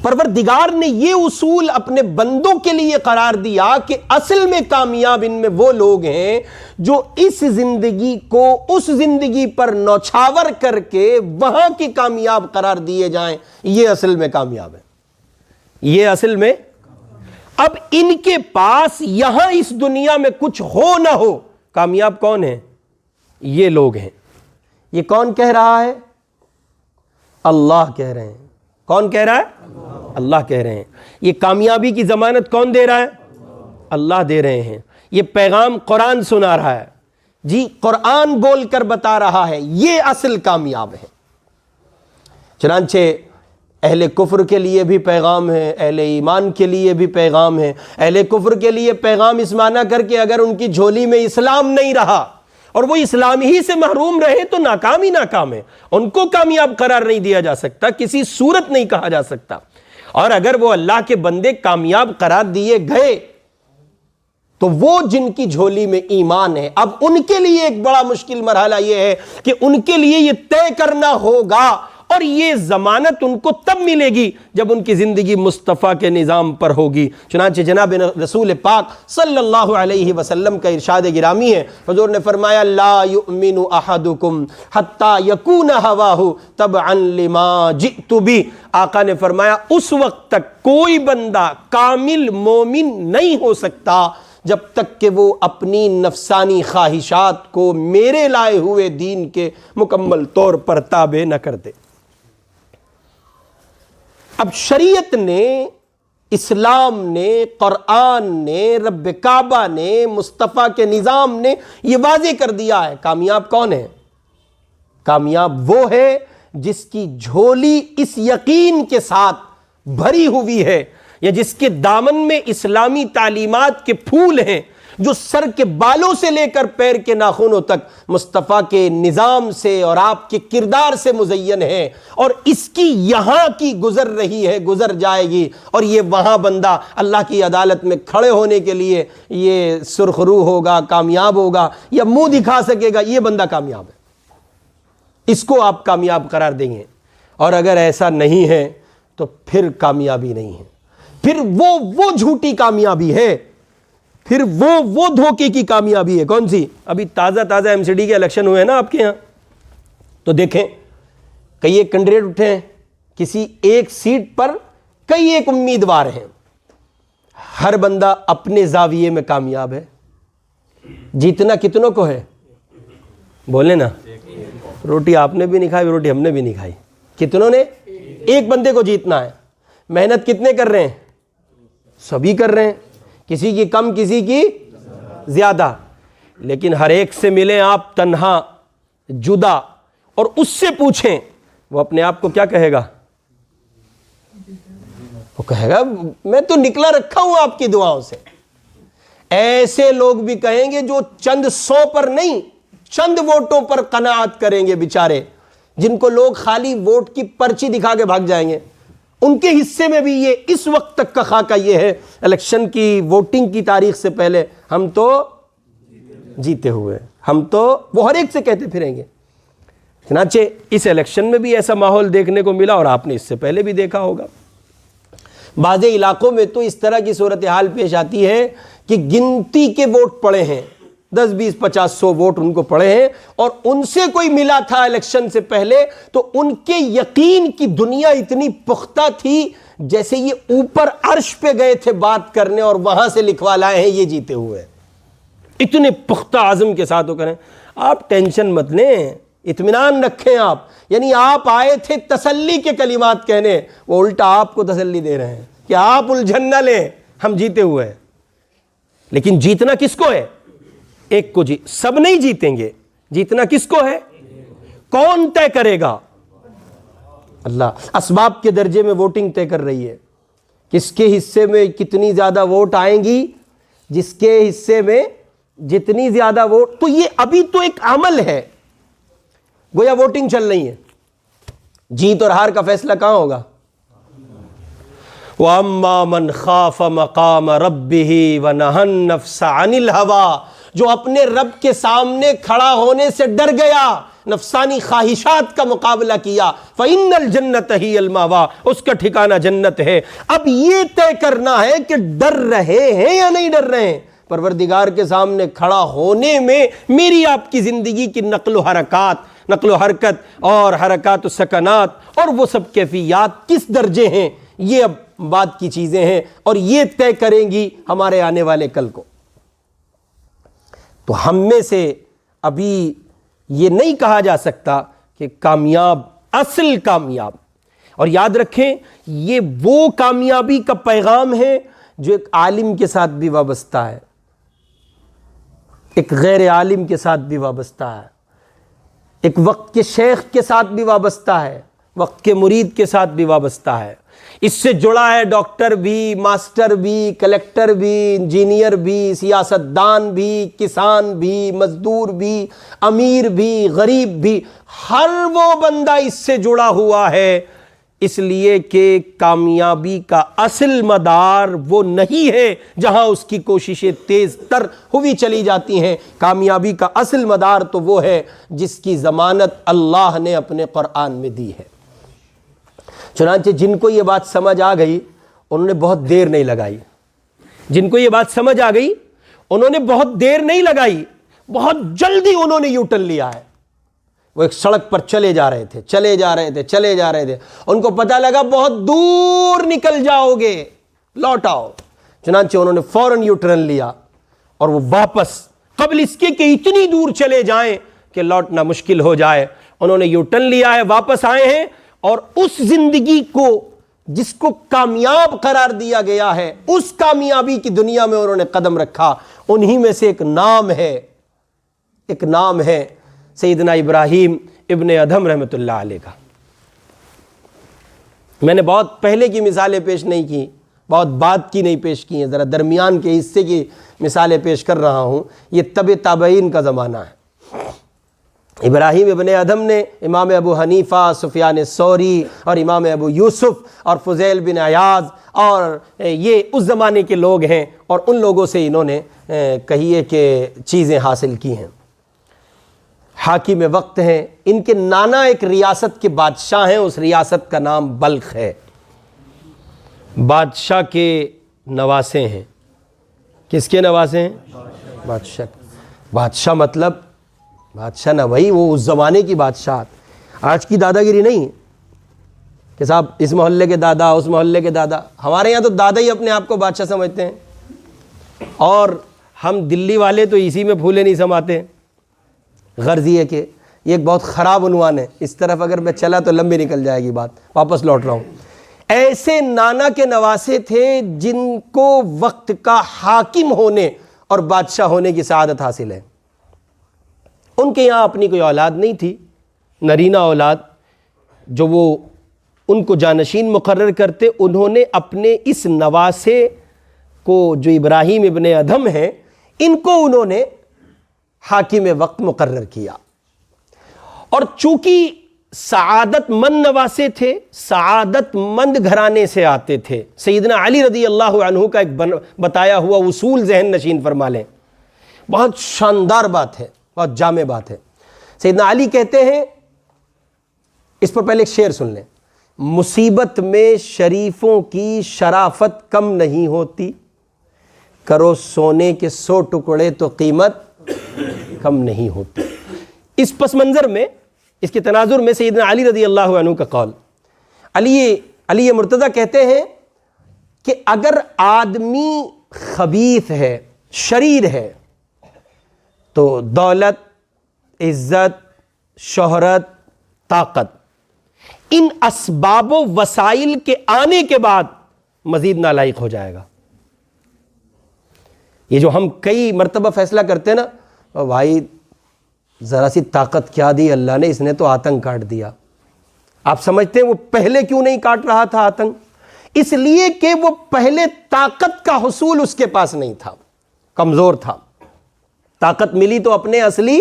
S1: پروردگار نے یہ اصول اپنے بندوں کے لیے قرار دیا کہ اصل میں کامیاب ان میں وہ لوگ ہیں جو اس زندگی کو اس زندگی پر نوچھاور کر کے وہاں کی کامیاب قرار دیے جائیں، یہ اصل میں کامیاب ہے، یہ اصل میں۔ اب ان کے پاس یہاں اس دنیا میں کچھ ہو نہ ہو، کامیاب کون ہے؟ یہ لوگ ہیں۔ یہ کون کہہ رہا ہے؟ اللہ کہہ رہے ہیں۔ کون کہہ رہا ہے؟ اللہ کہہ رہے ہیں۔ یہ کامیابی کی ضمانت کون دے رہا ہے؟ اللہ دے رہے ہیں۔ یہ پیغام قرآن سنا رہا ہے، جی قرآن بول کر بتا رہا ہے، یہ اصل کامیاب ہے۔ چنانچہ اہل کفر کے لیے بھی پیغام ہے، اہل ایمان کے لیے بھی پیغام ہے۔ اہل کفر کے لیے پیغام اس معنی کر کے اگر ان کی جھولی میں اسلام نہیں رہا اور وہ اسلام ہی سے محروم رہے تو ناکام ہی ناکام ہے، ان کو کامیاب قرار نہیں دیا جا سکتا، کسی صورت نہیں کہا جا سکتا۔ اور اگر وہ اللہ کے بندے کامیاب قرار دیے گئے تو وہ جن کی جھولی میں ایمان ہے، اب ان کے لیے ایک بڑا مشکل مرحلہ یہ ہے کہ ان کے لیے یہ طے کرنا ہوگا، اور یہ ضمانت ان کو تب ملے گی جب ان کی زندگی مصطفیٰ کے نظام پر ہوگی۔ چنانچہ جناب رسول پاک صلی اللہ علیہ وسلم کا ارشاد گرامی ہے، حضور نے فرمایا لا یؤمن احدکم حتی یکون ہواہ تبعا لما جئت بہ۔ آقا نے فرمایا اس وقت تک کوئی بندہ کامل مومن نہیں ہو سکتا جب تک کہ وہ اپنی نفسانی خواہشات کو میرے لائے ہوئے دین کے مکمل طور پر تابع نہ کر دے۔ اب شریعت نے، اسلام نے، قرآن نے، رب کعبہ نے، مصطفیٰ کے نظام نے یہ واضح کر دیا ہے کامیاب کون ہے؟ کامیاب وہ ہے جس کی جھولی اس یقین کے ساتھ بھری ہوئی ہے، یا جس کے دامن میں اسلامی تعلیمات کے پھول ہیں، جو سر کے بالوں سے لے کر پیر کے ناخنوں تک مصطفیٰ کے نظام سے اور آپ کے کردار سے مزین ہے، اور اس کی یہاں کی گزر رہی ہے، گزر جائے گی، اور یہ وہاں بندہ اللہ کی عدالت میں کھڑے ہونے کے لیے یہ سرخرو ہوگا، کامیاب ہوگا، یا منہ دکھا سکے گا، یہ بندہ کامیاب ہے، اس کو آپ کامیاب قرار دیں گے۔ اور اگر ایسا نہیں ہے تو پھر کامیابی نہیں ہے، پھر وہ جھوٹی کامیابی ہے، پھر وہ دھوکے کی کامیابی ہے۔ کون سی؟ ابھی تازہ ایم سی ڈی کے الیکشن ہوئے ہیں نا آپ کے ہاں، تو دیکھیں کئی ایک کینڈیڈیٹ اٹھے ہیں، کسی ایک سیٹ پر کئی ایک امیدوار ہیں، ہر بندہ اپنے زاویے میں کامیاب ہے۔ جیتنا کتنوں کو ہے؟ بولے نا، روٹی آپ نے بھی نہیں کھائی، روٹی ہم نے بھی نہیں کھائی، کتنوں نے؟ ایک بندے کو جیتنا ہے۔ محنت کتنے کر رہے ہیں؟ سبھی کر رہے ہیں، کسی کی کم کسی کی زیادہ، لیکن ہر ایک سے ملیں آپ تنہا، جدا، اور اس سے پوچھیں، وہ اپنے آپ کو کیا کہے گا؟ وہ کہے گا میں تو نکلا رکھا ہوں آپ کی دعاؤں سے۔ ایسے لوگ بھی کہیں گے جو چند سو پر نہیں، چند ووٹوں پر قناعت کریں گے بیچارے، جن کو لوگ خالی ووٹ کی پرچی دکھا کے بھاگ جائیں گے، ان کے حصے میں بھی یہ اس وقت تک کا خاکہ یہ ہے، الیکشن کی ووٹنگ کی تاریخ سے پہلے ہم تو جیتے ہوئے، ہم تو وہ ہر ایک سے کہتے پھریں گے۔ چنانچہ اس الیکشن میں بھی ایسا ماحول دیکھنے کو ملا، اور آپ نے اس سے پہلے بھی دیکھا ہوگا۔ بعض علاقوں میں تو اس طرح کی صورتحال پیش آتی ہے کہ گنتی کے ووٹ پڑے ہیں، 10 20 50 100 ووٹ ان کو پڑے ہیں، اور ان سے کوئی ملا تھا الیکشن سے پہلے تو ان کے یقین کی دنیا اتنی پختہ تھی جیسے یہ اوپر عرش پہ گئے تھے بات کرنے اور وہاں سے لکھوا لائے ہیں یہ جیتے ہوئے، اتنے پختہ عزم کے ساتھ وہ کریں۔ آپ ٹینشن مت لیں، اطمینان رکھیں، آپ یعنی آپ آئے تھے تسلی کے کلمات کہنے، وہ الٹا آپ کو تسلی دے رہے ہیں کہ آپ الجھن نہ لیں، ہم جیتے ہوئے ہیں۔ لیکن جیتنا کس کو ہے؟ ایک کو سب نہیں جیتیں گے، جیتنا کس کو ہے؟ کون طے کرے گا؟ اللہ۔ اسباب کے درجے میں ووٹنگ طے کر رہی ہے، کس کے حصے میں کتنی زیادہ ووٹ آئیں گی، جس کے حصے میں جتنی زیادہ ووٹ۔ تو یہ ابھی تو ایک عمل ہے، گویا ووٹنگ چل رہی ہے، جیت اور ہار کا فیصلہ کہاں ہوگا؟ وَأَمَّا مَنْ خَافَ مَقَامَ رَبِّهِ وَنَهَى النَّفْسَ عَنِ الْهَوَىٰ، جو اپنے رب کے سامنے کھڑا ہونے سے ڈر گیا، نفسانی خواہشات کا مقابلہ کیا، فَإِنَّ الْجَنَّةَ هِيَ الْمَأْوَىٰ، اس کا ٹھکانہ جنت ہے۔ اب یہ طے کرنا ہے کہ ڈر رہے ہیں یا نہیں ڈر رہے ہیں۔ پروردگار کے سامنے کھڑا ہونے میں میری آپ کی زندگی کی نقل و حرکت اور حرکات و سکنات اور وہ سب کیفیات کس درجے ہیں، یہ اب بات کی چیزیں ہیں، اور یہ طے کریں گی ہمارے آنے والے کل کو۔ تو ہم میں سے ابھی یہ نہیں کہا جا سکتا کہ کامیاب، اصل کامیاب، اور یاد رکھیں یہ وہ کامیابی کا پیغام ہے جو ایک عالم کے ساتھ بھی وابستہ ہے، ایک غیر عالم کے ساتھ بھی وابستہ ہے، ایک وقت کے شیخ کے ساتھ بھی وابستہ ہے، وقت کے مرید کے ساتھ بھی وابستہ ہے۔ اس سے جڑا ہے ڈاکٹر بھی، ماسٹر بھی، کلیکٹر بھی، انجینئر بھی، سیاستدان بھی، کسان بھی، مزدور بھی، امیر بھی، غریب بھی، ہر وہ بندہ اس سے جڑا ہوا ہے، اس لیے کہ کامیابی کا اصل مدار وہ نہیں ہے جہاں اس کی کوششیں تیز تر ہوئی چلی جاتی ہیں۔ کامیابی کا اصل مدار تو وہ ہے جس کی ضمانت اللہ نے اپنے قرآن میں دی ہے۔ چنانچہ جن کو یہ بات سمجھ آ گئی انہوں نے بہت دیر نہیں لگائی، جن کو یہ بات سمجھ آ گئی انہوں نے بہت دیر نہیں لگائی، بہت جلدی انہوں نے یو ٹرن لیا ہے۔ وہ ایک سڑک پر چلے جا رہے تھے، ان کو پتہ لگا بہت دور نکل جاؤ گے، لوٹ آؤ۔ چنانچہ انہوں نے فوراً یو ٹرن لیا اور وہ واپس، قبل اس کے کہ اتنی دور چلے جائیں کہ لوٹنا مشکل ہو جائے، انہوں نے یو ٹرن لیا ہے، واپس آئے ہیں، اور اس زندگی کو جس کو کامیاب قرار دیا گیا ہے، اس کامیابی کی دنیا میں انہوں نے قدم رکھا۔ انہی میں سے ایک نام ہے سیدنا ابراہیم ابن ادھم رحمۃ اللہ علیہ کا۔ میں نے بہت پہلے کی مثالیں پیش نہیں کی، بہت بعد کی نہیں پیش کی ہیں، ذرا درمیان کے حصے کی مثالیں پیش کر رہا ہوں۔ یہ تبع تابعین کا زمانہ ہے۔ ابراہیم ابن ادھم نے امام ابو حنیفہ، سفیان ثوری اور امام ابو یوسف اور فضیل بن عیاض اور یہ اس زمانے کے لوگ ہیں، اور ان لوگوں سے انہوں نے کہیے کہ چیزیں حاصل کی ہیں۔ حاکم وقت ہیں، ان کے نانا ایک ریاست کے بادشاہ ہیں، اس ریاست کا نام بلخ ہے۔ بادشاہ کے نواسے ہیں۔ کس کے نواسے ہیں؟ بادشاہ مطلب بادشاہ نہ وہی وہ اس زمانے کی بادشاہت، آج کی دادا گیری نہیں کہ صاحب اس محلے کے دادا، اس محلے کے دادا۔ ہمارے یہاں تو دادا ہی اپنے آپ کو بادشاہ سمجھتے ہیں، اور ہم دلی والے تو اسی میں پھولے نہیں سماتے۔ غرض یہ کہ یہ ایک بہت خراب عنوان ہے، اس طرف اگر میں چلا تو لمبی نکل جائے گی بات، واپس لوٹ رہا ہوں۔ ایسے نانا کے نواسے تھے جن کو وقت کا حاکم ہونے اور بادشاہ ہونے کی سعادت حاصل ہے۔ ان کے یہاں اپنی کوئی اولاد نہیں تھی، نرینہ اولاد جو وہ ان کو جانشین مقرر کرتے۔ انہوں نے اپنے اس نواسے کو جو ابراہیم ابن ادھم ہیں، ان کو انہوں نے حاکم وقت مقرر کیا، اور چونکہ سعادت مند نواسے تھے، سعادت مند گھرانے سے آتے تھے، سیدنا علی رضی اللہ عنہ کا ایک بتایا ہوا اصول ذہن نشین فرما لیں، بہت شاندار بات ہے، بہت جامع بات ہے۔ سیدنا علی کہتے ہیں، اس پر پہلے ایک شعر سن لیں، مصیبت میں شریفوں کی شرافت کم نہیں ہوتی، کرو سونے کے 100 ٹکڑے تو قیمت کم نہیں ہوتی۔ اس پس منظر میں، اس کے تناظر میں سیدنا علی رضی اللہ عنہ کا قول، علی مرتضیٰ کہتے ہیں کہ اگر آدمی خبیث ہے، شریر ہے، تو دولت، عزت، شہرت، طاقت، ان اسباب و وسائل کے آنے کے بعد مزید نالائق ہو جائے گا۔ یہ جو ہم کئی مرتبہ فیصلہ کرتے ہیں نا، بھائی ذرا سی طاقت کیا دی اللہ نے، اس نے تو آتنک کاٹ دیا. آپ سمجھتے ہیں وہ پہلے کیوں نہیں کاٹ رہا تھا آتنک؟ اس لیے کہ وہ پہلے طاقت کا حصول اس کے پاس نہیں تھا، کمزور تھا. طاقت ملی تو اپنے اصلی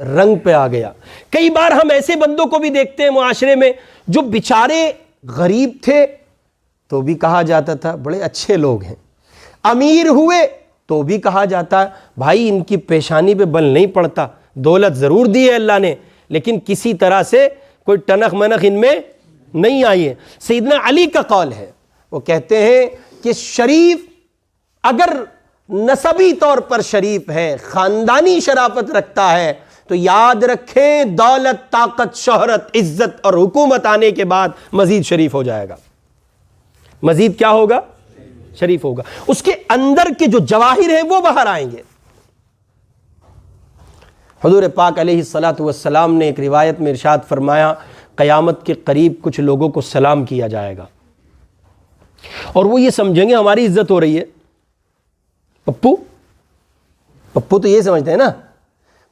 S1: رنگ پہ آ گیا. کئی بار ہم ایسے بندوں کو بھی دیکھتے ہیں معاشرے میں جو بیچارے غریب تھے تو بھی کہا جاتا تھا بڑے اچھے لوگ ہیں، امیر ہوئے تو بھی کہا جاتا ہے بھائی ان کی پیشانی پہ بل نہیں پڑتا، دولت ضرور دی ہے اللہ نے لیکن کسی طرح سے کوئی ٹنخ منخ ان میں نہیں آئی ہے. سیدنا علی کا قول ہے، وہ کہتے ہیں کہ شریف اگر نسبی طور پر شریف ہے، خاندانی شرافت رکھتا ہے، تو یاد رکھیں دولت، طاقت، شہرت، عزت اور حکومت آنے کے بعد مزید شریف ہو جائے گا. مزید کیا ہوگا؟ شریف ہوگا. اس کے اندر کے جو جواہر ہیں وہ باہر آئیں گے. حضور پاک علیہ الصلاۃ والسلام نے ایک روایت میں ارشاد فرمایا قیامت کے قریب کچھ لوگوں کو سلام کیا جائے گا اور وہ یہ سمجھیں گے ہماری عزت ہو رہی ہے. پپو تو یہ سمجھتے ہیں نا،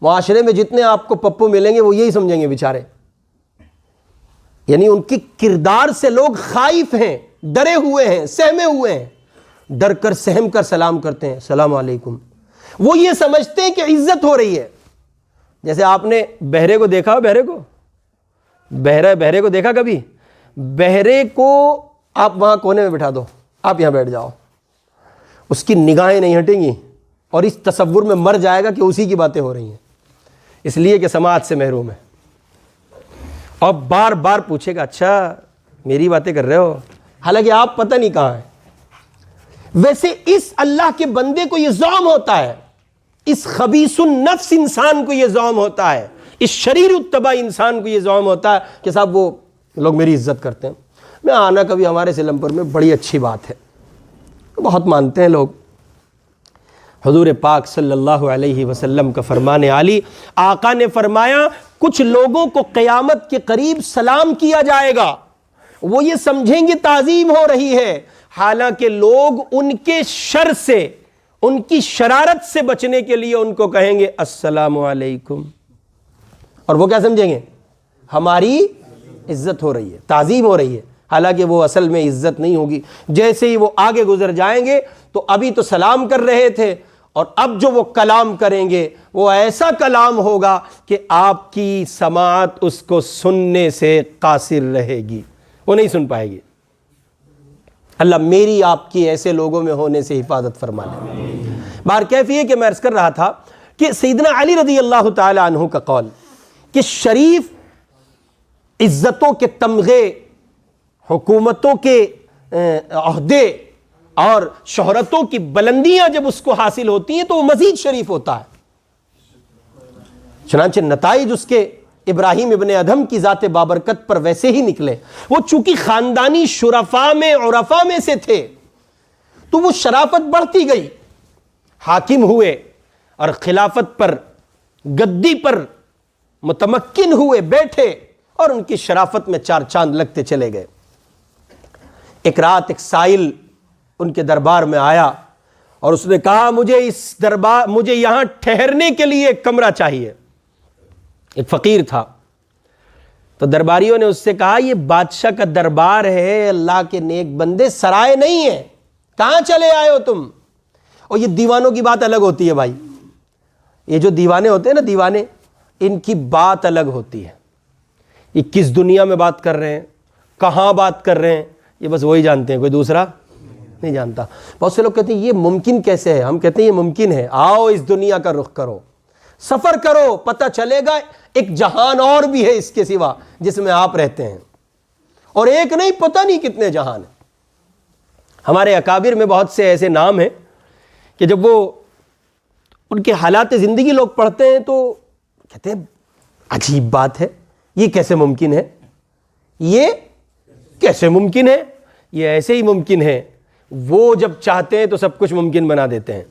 S1: معاشرے میں جتنے آپ کو پپو ملیں گے وہ یہی سمجھیں گے بیچارے. یعنی ان کی کردار سے لوگ خائف ہیں، ڈرے ہوئے ہیں، سہمے ہوئے ہیں، ڈر کر سہم کر سلام کرتے ہیں السلام علیکم. وہ یہ سمجھتے ہیں کہ عزت ہو رہی ہے. جیسے آپ نے بہرے کو دیکھا ہو، بہرے کو دیکھا کبھی؟ بہرے کو آپ وہاں کونے میں بٹھا دو، آپ یہاں بیٹھ جاؤ، اس کی نگاہیں نہیں ہٹیں گی اور اس تصور میں مر جائے گا کہ اسی کی باتیں ہو رہی ہیں، اس لیے کہ سماعت سے محروم ہے. اور بار بار پوچھے گا اچھا میری باتیں کر رہے ہو، حالانکہ آپ پتہ نہیں کہاں ہیں. ویسے اس اللہ کے بندے کو یہ زعم ہوتا ہے، اس خبیث النفس انسان کو یہ زعم ہوتا ہے، اس شریر الطبع انسان کو یہ زعم ہوتا ہے کہ صاحب وہ لوگ میری عزت کرتے ہیں. میں آنا کبھی ہمارے سیلمپور میں بڑی اچھی بات ہے، بہت مانتے ہیں لوگ. حضور پاک صلی اللہ علیہ وسلم کا فرمان عالی، آقا نے فرمایا کچھ لوگوں کو قیامت کے قریب سلام کیا جائے گا، وہ یہ سمجھیں گے تعظیم ہو رہی ہے، حالانکہ لوگ ان کے شر سے، ان کی شرارت سے بچنے کے لیے ان کو کہیں گے السلام علیکم، اور وہ کیا سمجھیں گے؟ ہماری عزت ہو رہی ہے، تعظیم ہو رہی ہے، حالانکہ وہ اصل میں عزت نہیں ہوگی. جیسے ہی وہ آگے گزر جائیں گے تو ابھی تو سلام کر رہے تھے اور اب جو وہ کلام کریں گے وہ ایسا کلام ہوگا کہ آپ کی سماعت اس کو سننے سے قاصر رہے گی، وہ نہیں سن پائے گی. اللہ میری آپ کی ایسے لوگوں میں ہونے سے حفاظت فرما لے. بار کیفی ہے کہ میں عرض کر رہا تھا کہ سیدنا علی رضی اللہ تعالی عنہ کا قول کہ شریف عزتوں کے تمغے، حکومتوں کے عہدے اور شہرتوں کی بلندیاں جب اس کو حاصل ہوتی ہیں تو وہ مزید شریف ہوتا ہے. چنانچہ نتائج اس کے ابراہیم ابن ادھم کی ذات بابرکت پر ویسے ہی نکلے. وہ چونکہ خاندانی شرفاء میں عرفاء میں سے تھے تو وہ شرافت بڑھتی گئی، حاکم ہوئے اور خلافت پر، گدی پر متمکن ہوئے، بیٹھے اور ان کی شرافت میں چار چاند لگتے چلے گئے. ایک رات ایک سائل ان کے دربار میں آیا اور اس نے کہا مجھے یہاں ٹھہرنے کے لیے ایک کمرہ چاہیے. ایک فقیر تھا تو درباریوں نے اس سے کہا یہ بادشاہ کا دربار ہے، اللہ کے نیک بندے، سرائے نہیں ہے، کہاں چلے آئے ہو تم؟ اور یہ دیوانوں کی بات الگ ہوتی ہے بھائی، یہ جو دیوانے ہوتے ہیں نا، دیوانے، ان کی بات الگ ہوتی ہے. یہ کس دنیا میں بات کر رہے ہیں، کہاں بات کر رہے ہیں، یہ بس وہی جانتے ہیں، کوئی دوسرا نہیں جانتا. بہت سے لوگ کہتے ہیں یہ ممکن کیسے ہے، ہم کہتے ہیں یہ ممکن ہے. آؤ اس دنیا کا رخ کرو، سفر کرو، پتہ چلے گا ایک جہان اور بھی ہے اس کے سوا جس میں آپ رہتے ہیں، اور ایک نہیں پتہ نہیں کتنے جہان ہیں. ہمارے اکابر میں بہت سے ایسے نام ہیں کہ جب وہ ان کے حالات زندگی لوگ پڑھتے ہیں تو کہتے ہیں عجیب بات ہے، یہ کیسے ممکن ہے، یہ کیسے ممکن ہے، یہ ایسے ہی ممکن ہے. وہ جب چاہتے ہیں تو سب کچھ ممکن بنا دیتے ہیں.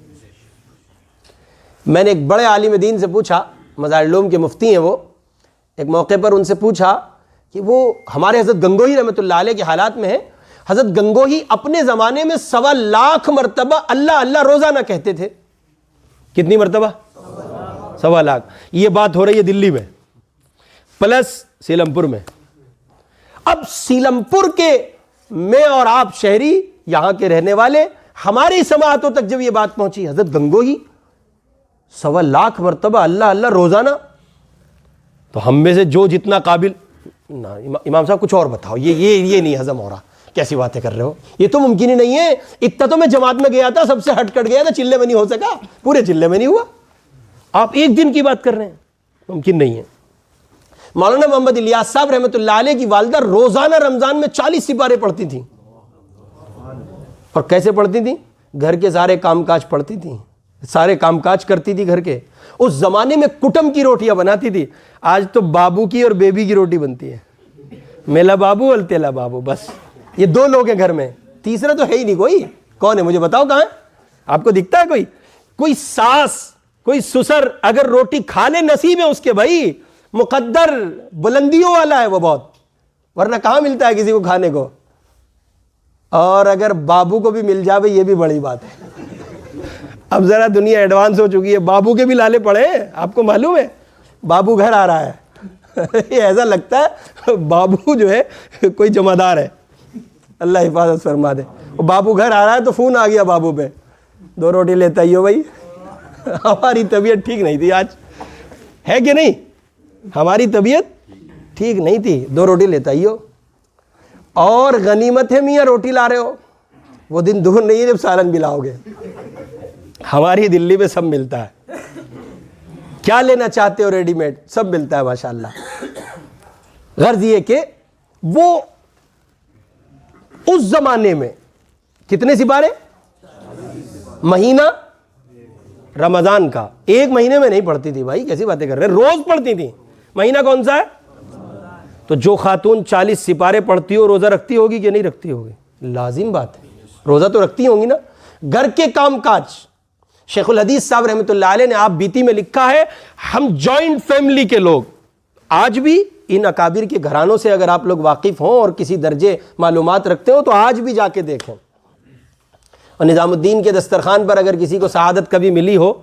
S1: میں نے ایک بڑے عالم دین سے پوچھا، مزار العلوم کے مفتی ہیں وہ، ایک موقع پر ان سے پوچھا کہ وہ ہمارے حضرت گنگوہی رحمۃ اللہ علیہ کے حالات میں ہیں، حضرت گنگوہی اپنے زمانے میں 1.25 لاکھ مرتبہ اللہ اللہ روزانہ کہتے تھے. کتنی مرتبہ؟ 1.25 لاکھ. یہ بات ہو رہی ہے دلی میں پلس سیلم پور میں. اب سیلم پور کے میں اور آپ شہری یہاں کے رہنے والے ہماری سماعتوں تک جب یہ بات پہنچی حضرت گنگوہی 1.25 لاکھ مرتبہ اللہ اللہ روزانہ, تو ہم میں سے جو جتنا قابل امام صاحب کچھ اور بتاؤ, یہ نہیں ہضم ہو رہا, کیسی باتیں کر رہے ہو, یہ تو ممکن ہی نہیں ہے. اتنا تو میں جماعت میں گیا تھا, سب سے ہٹ کٹ گیا تھا, چلے میں نہیں ہو سکا, پورے چلے میں نہیں ہوا. آپ ایک دن کی بات کر رہے ہیں, ممکن نہیں ہے. مولانا محمد الیاس صاحب رحمۃ اللہ علیہ کی والدہ روزانہ رمضان میں 40 سپارے پڑھتی تھیں. اور کیسے پڑھتی تھیں؟ گھر کے سارے کام کاج پڑھتی تھیں, سارے کام کاج کرتی تھی گھر کے. اس زمانے میں کٹم کی روٹیاں بناتی تھی. آج تو بابو کی اور بیبی کی روٹی بنتی ہے, میلا بابو التیلا بابو, بس یہ 2 لوگ ہیں گھر میں, تیسرا تو ہے ہی نہیں کوئی. کون ہے مجھے بتاؤ, کہاں ہے؟ آپ کو دکھتا ہے کوئی ساس, کوئی سسر اگر روٹی کھانے نصیب ہے اس کے, بھائی مقدر بلندیوں والا ہے وہ بہت, ورنہ کہاں ملتا ہے کسی کو کھانے کو. اور اگر بابو کو بھی مل جائے یہ بھی بڑی بات ہے. اب ذرا دنیا ایڈوانس ہو چکی ہے, بابو کے بھی لالے پڑے ہیں. آپ کو معلوم ہے بابو گھر آ رہا ہے یہ ایسا لگتا ہے بابو جو ہے کوئی جمعدار ہے, اللہ حفاظت فرما دے. بابو گھر آ رہا ہے تو فون آ گیا بابو پہ, 2 روٹی لیتا ہی ہو بھائی. ہماری طبیعت ٹھیک نہیں تھی آج, ہے کہ نہیں؟ ہماری طبیعت ٹھیک نہیں تھی, 2 روٹی لیتا ہی ہو. اور غنیمت ہے میاں روٹی لا رہے ہو, وہ دن دور نہیں ہے جب سالن بھی لاؤ گے. ہماری دلی میں سب ملتا ہے, کیا لینا چاہتے ہو ریڈی میڈ سب ملتا ہے ماشاءاللہ. غرض یہ کہ وہ اس زمانے میں کتنے سپارے مہینہ رمضان کا, 1 مہینے میں نہیں پڑھتی تھی بھائی, کیسی باتیں کر رہے ہیں, روز پڑھتی تھی. مہینہ کون سا ہے؟ تو جو خاتون 40 سپارے پڑھتی ہو روزہ رکھتی ہوگی کہ نہیں رکھتی ہوگی؟ لازم بات ہے, روزہ تو رکھتی ہوں گی نا. گھر کے کام کاج, شیخ الحدیث صاحب رحمۃ اللہ علیہ نے آپ بیتی میں لکھا ہے, ہم جوائنٹ فیملی کے لوگ آج بھی ان اکابر کے گھرانوں سے اگر آپ لوگ واقف ہوں اور کسی درجے معلومات رکھتے ہو تو آج بھی جا کے دیکھیں. اور نظام الدین کے دسترخوان پر اگر کسی کو سعادت کبھی ملی ہو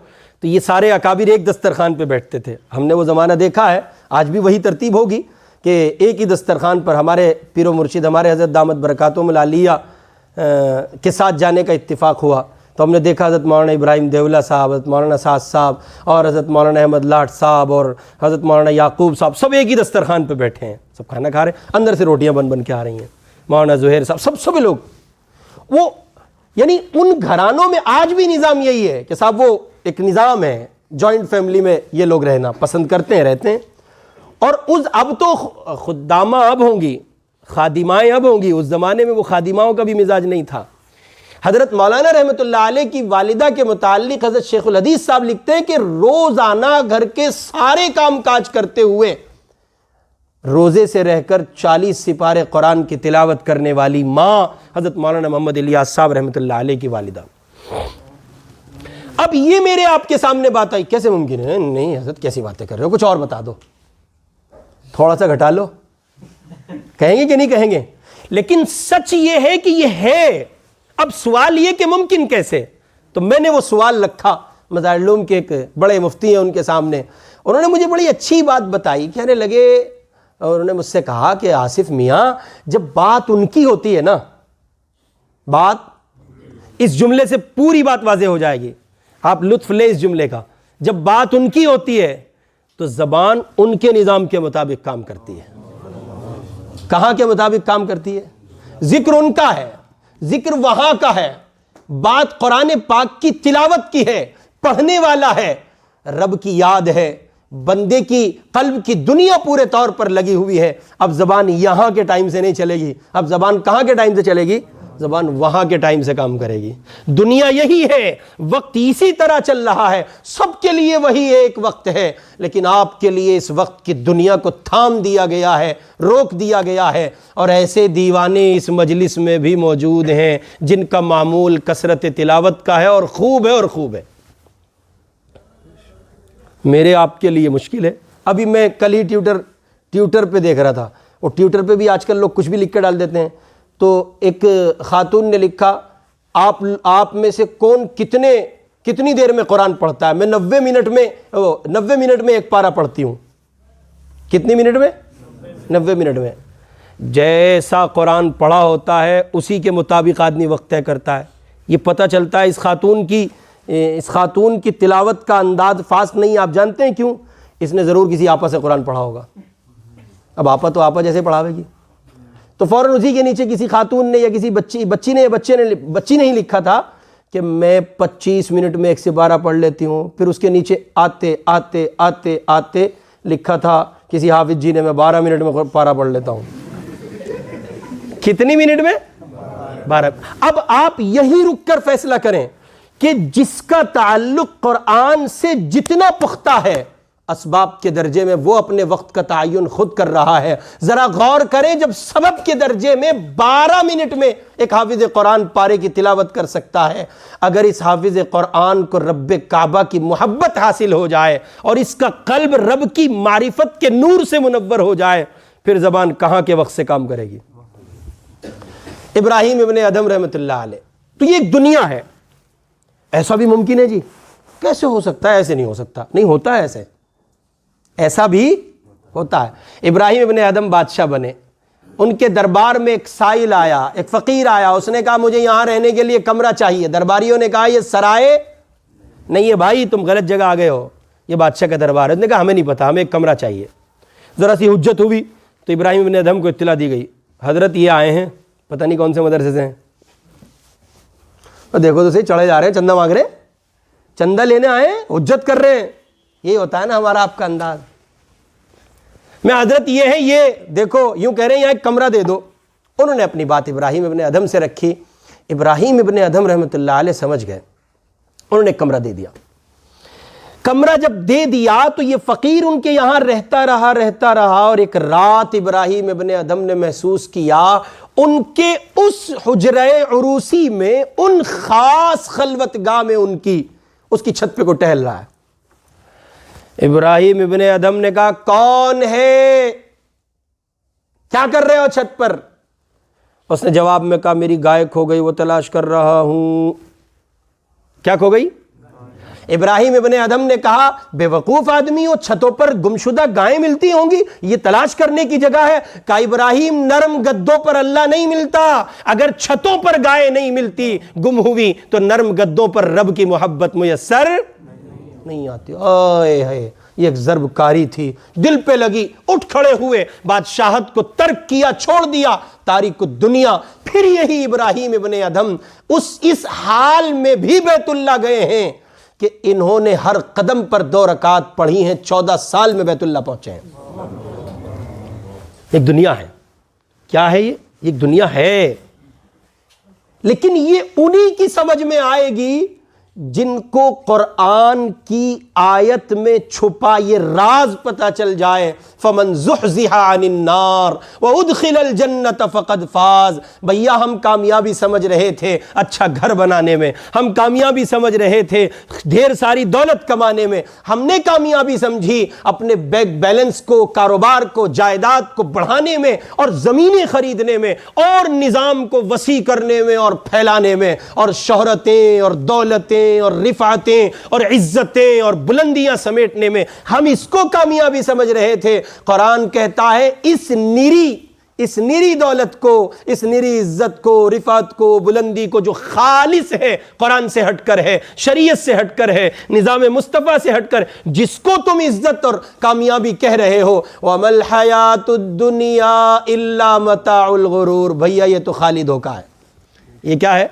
S1: تو یہ سارے اکابر ایک دسترخوان پہ بیٹھتے تھے. ہم نے وہ زمانہ دیکھا ہے, آج بھی وہی ترتیب ہوگی کہ ایک ہی دسترخوان پر ہمارے پیر و مرشد ہمارے حضرت دامت برکاتہم العالیہ کے ساتھ جانے کا اتفاق ہوا. تو ہم نے دیکھا حضرت مولانا ابراہیم دیولہ صاحب, حضرت مولانا سعد صاحب اور حضرت مولانا احمد لاٹ صاحب اور حضرت مولانا یعقوب صاحب سب ایک ہی دسترخوان پہ بیٹھے ہیں, سب کھانا کھا رہے ہیں, اندر سے روٹیاں بن کے آ رہی ہیں. مولانا زہیر صاحب سب لوگ, وہ یعنی ان گھرانوں میں آج بھی نظام یہی ہے کہ صاحب وہ ایک نظام ہے, جوائنٹ فیملی میں یہ لوگ رہنا پسند کرتے ہیں, رہتے ہیں. اور اب تو خدامہ اب ہوں گی, خادمائیں اب ہوں گی, اس زمانے میں وہ خادماؤں کا بھی مزاج نہیں تھا. حضرت مولانا رحمۃ اللہ علیہ کی والدہ کے متعلق حضرت شیخ الحدیث صاحب لکھتے ہیں کہ روزانہ گھر کے سارے کام کاج کرتے ہوئے روزے سے رہ کر 40 سپارے قرآن کی تلاوت کرنے والی ماں حضرت مولانا محمد الیاس صاحب رحمۃ اللہ علیہ کی والدہ. اب یہ میرے آپ کے سامنے بات آئی, کیسے ممکن ہے؟ نہیں حضرت کیسی باتیں کر رہے ہو, کچھ اور بتا دو, تھوڑا سا گھٹا لو. کہیں گے کہ نہیں کہیں گے؟ لیکن سچ یہ ہے کہ یہ ہے. اب سوال یہ کہ ممکن کیسے؟ تو میں نے وہ سوال رکھا مظاہر العلوم کے ایک بڑے مفتی ہیں ان کے سامنے. انہوں نے مجھے بڑی اچھی بات بتائی, کہنے لگے, اور انہوں نے مجھ سے کہا کہ آصف میاں جب بات ان کی ہوتی ہے نا, بات اس جملے سے پوری بات واضح ہو جائے گی, آپ لطف لیں اس جملے کا, جب بات ان کی ہوتی ہے تو زبان ان کے نظام کے مطابق کام کرتی ہے. کہاں کے مطابق کام کرتی ہے؟ ذکر ان کا ہے, ذکر وہاں کا ہے, بات قرآن پاک کی تلاوت کی ہے, پڑھنے والا ہے, رب کی یاد ہے, بندے کی قلب کی دنیا پورے طور پر لگی ہوئی ہے. اب زبان یہاں کے ٹائم سے نہیں چلے گی, اب زبان کہاں کے ٹائم سے چلے گی؟ زبان وہاں کے ٹائم سے کام کرے گی. دنیا یہی ہے, وقت اسی طرح چل رہا ہے, سب کے لیے وہی ایک وقت ہے, لیکن آپ کے لیے اس وقت کی دنیا کو تھام دیا گیا ہے, روک دیا گیا ہے. اور ایسے دیوانے اس مجلس میں بھی موجود ہیں جن کا معمول کثرت تلاوت کا ہے, اور خوب ہے, اور خوب ہے. میرے آپ کے لیے مشکل ہے. ابھی میں کل ہی ٹویٹر پہ دیکھ رہا تھا, اور ٹویٹر پہ بھی آج کل لوگ کچھ بھی لکھ کے ڈال دیتے ہیں. تو ایک خاتون نے لکھا آپ میں سے کون کتنی دیر میں قرآن پڑھتا ہے؟ میں 90 منٹ میں ایک پارہ پڑھتی ہوں۔ کتنی منٹ میں؟ 90 منٹ میں۔ جیسا قرآن پڑھا ہوتا ہے اسی کے مطابق آدمی وقت طے کرتا ہے۔ یہ پتہ چلتا ہے اس خاتون کی تلاوت کا انداز فاسٹ نہیں۔ آپ جانتے ہیں کیوں؟ اس نے ضرور کسی آپا سے قرآن پڑھا ہوگا۔ اب آپا تو آپا جیسے پڑھاوے گی، تو فوراً اسی کے نیچے کسی خاتون نے یا کسی بچی نے ہی لکھا تھا کہ میں 25 منٹ میں 1 سے 12 پڑھ لیتی ہوں۔ پھر اس کے نیچے آتے لکھا تھا کسی حافظ جی نے میں 12 منٹ میں پارہ پڑھ لیتا ہوں۔ کتنی منٹ میں؟ 12۔ اب آپ یہی رک کر فیصلہ کریں کہ جس کا تعلق قرآن سے جتنا پختہ ہے اسباب کے درجے میں وہ اپنے وقت کا تعین خود کر رہا ہے۔ ذرا غور کریں، جب سبب کے درجے میں 12 منٹ میں ایک حافظ قرآن پارے کی تلاوت کر سکتا ہے، اگر اس حافظ قرآن کو رب کعبہ کی محبت حاصل ہو جائے اور اس کا قلب رب کی معرفت کے نور سے منور ہو جائے، پھر زبان کہاں کے وقت سے کام کرے گی؟ ابراہیم ابن ادھم رحمۃ اللہ علیہ، تو یہ ایک دنیا ہے۔ ایسا بھی ممکن ہے جی؟ کیسے ہو سکتا ہے؟ ایسے نہیں ہو سکتا، نہیں ہوتا ہے ایسا بھی ہوتا ہے۔ ابراہیم ابن ادھم بادشاہ بنے، ان کے دربار میں ایک سائل آیا، ایک فقیر آیا، اس نے کہا مجھے یہاں رہنے کے لیے کمرہ چاہیے۔ درباریوں نے کہا یہ سرائے نہیں ہے بھائی، تم غلط جگہ آ گئے ہو، یہ بادشاہ کا دربار ہے۔ اس نے کہا ہمیں نہیں پتا، ہمیں ایک کمرہ چاہیے۔ ذرا سی حجت ہوئی تو ابراہیم ابن ادھم کو اطلاع دی گئی، حضرت یہ آئے ہیں، پتہ نہیں کون سے مدرسے سے ہیں، اور دیکھو تو صحیح چڑھے جا رہے ہیں، چندہ مانگ رہے ہیں، چندہ لینے آئے ہیں، حجت کر رہے ہیں۔ یہی ہوتا ہے نا ہمارا آپ کا انداز۔ میں حضرت یہ ہے، یہ دیکھو یوں کہہ رہے ہیں یہاں ایک کمرہ دے دو۔ انہوں نے اپنی بات ابراہیم ابن ادھم سے رکھی۔ ابراہیم ابن ادھم رحمۃ اللہ علیہ سمجھ گئے، انہوں نے ایک کمرہ دے دیا۔ کمرہ جب دے دیا تو یہ فقیر ان کے یہاں رہتا رہا، اور ایک رات ابراہیم ابن ادھم نے محسوس کیا ان کے اس حجرہ عروسی میں، ان خاص خلوت گاہ میں اس کی چھت پہ کو ٹہل رہا ہے۔ ابراہیم ابن ادھم نے کہا کون ہے؟ کیا کر رہے ہو چھت پر؟ اس نے جواب میں کہا میری گائے کھو گئی، وہ تلاش کر رہا ہوں۔ کیا کھو گئی؟ ابراہیم ابن ادھم نے کہا بے وقوف آدمی ہو، چھتوں پر گمشدہ گائیں ملتی ہوں گی، یہ تلاش کرنے کی جگہ ہے؟ کہا ابراہیم نرم گدوں پر اللہ نہیں ملتا، اگر چھتوں پر گائیں نہیں ملتی گم ہوئی تو نرم گدوں پر رب کی محبت میسر نہیں آتی۔ یہ ایک ضرب کاری تھی، دل پہ لگی، اٹھ کھڑے ہوئے، بادشاہت کو ترک کیا، چھوڑ دیا، تاریخ کو دنیا۔ پھر یہی ابراہیم ابن ادھم اس حال میں بھی بیت اللہ گئے ہیں کہ انہوں نے ہر قدم پر 2 رکعات پڑھی ہیں، 14 سال میں بیت اللہ پہنچے ہیں۔ ایک دنیا ہے، کیا ہے یہ؟ ایک دنیا ہے، لیکن یہ انہی کی سمجھ میں آئے گی جن کو قرآن کی آیت میں چھپا یہ راز پتہ چل جائے، فمن زحزح عن النار وادخل الجنت فقد فاز۔ بھیا ہم کامیابی سمجھ رہے تھے اچھا گھر بنانے میں، ہم کامیابی سمجھ رہے تھے ڈھیر ساری دولت کمانے میں، ہم نے کامیابی سمجھی اپنے بینک بیلنس کو، کاروبار کو، جائیداد کو بڑھانے میں، اور زمینیں خریدنے میں، اور نظام کو وسیع کرنے میں اور پھیلانے میں، اور شہرتیں اور دولتیں اور رفعتیں اور عزتیں اور بلندیاں سمیٹنے میں ہم اس کو کامیابی سمجھ رہے تھے۔ قرآن کہتا ہے اس نری دولت کو، اس نری عزت کو، رفعت کو، بلندی کو جو خالص ہے، قرآن سے ہٹ کر ہے، شریعت سے ہٹ کر ہے، نظام مصطفیٰ سے ہٹ کر، جس کو تم عزت اور کامیابی کہہ رہے ہو، وَمَا الْحَيَاةُ الدُّنْيَا إِلَّا مَتَاعُ الْغُرُورِ، بھیا یہ تو خالی دھوکہ ہے۔ یہ کیا ہے؟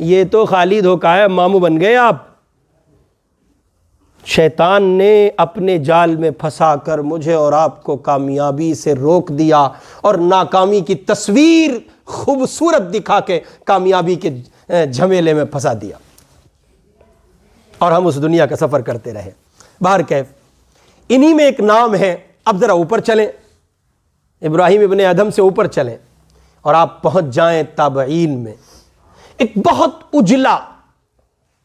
S1: یہ تو خالی دھوکہ ہے، ماموں بن گئے آپ۔ شیطان نے اپنے جال میں پھنسا کر مجھے اور آپ کو کامیابی سے روک دیا، اور ناکامی کی تصویر خوبصورت دکھا کے کامیابی کے جھمیلے میں پھنسا دیا، اور ہم اس دنیا کا سفر کرتے رہے۔ بہرکیف انہی میں ایک نام ہے۔ اب ذرا اوپر چلیں، ابراہیم ابن ادھم سے اوپر چلیں اور آپ پہنچ جائیں تابعین میں۔ ایک بہت اجلا،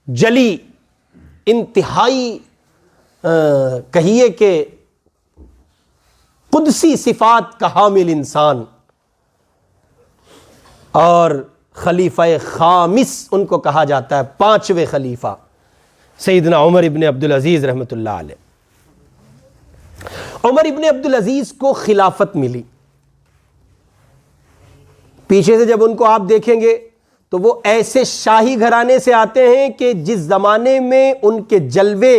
S1: جلی، انتہائی کہیے کہ قدسی صفات کا حامل انسان، اور خلیفہ خامس ان کو کہا جاتا ہے، 5ویں خلیفہ سیدنا عمر ابن عبدالعزیز رحمۃ اللہ علیہ۔ عمر ابن عبدالعزیز کو خلافت ملی، پیچھے سے جب ان کو آپ دیکھیں گے تو وہ ایسے شاہی گھرانے سے آتے ہیں کہ جس زمانے میں ان کے جلوے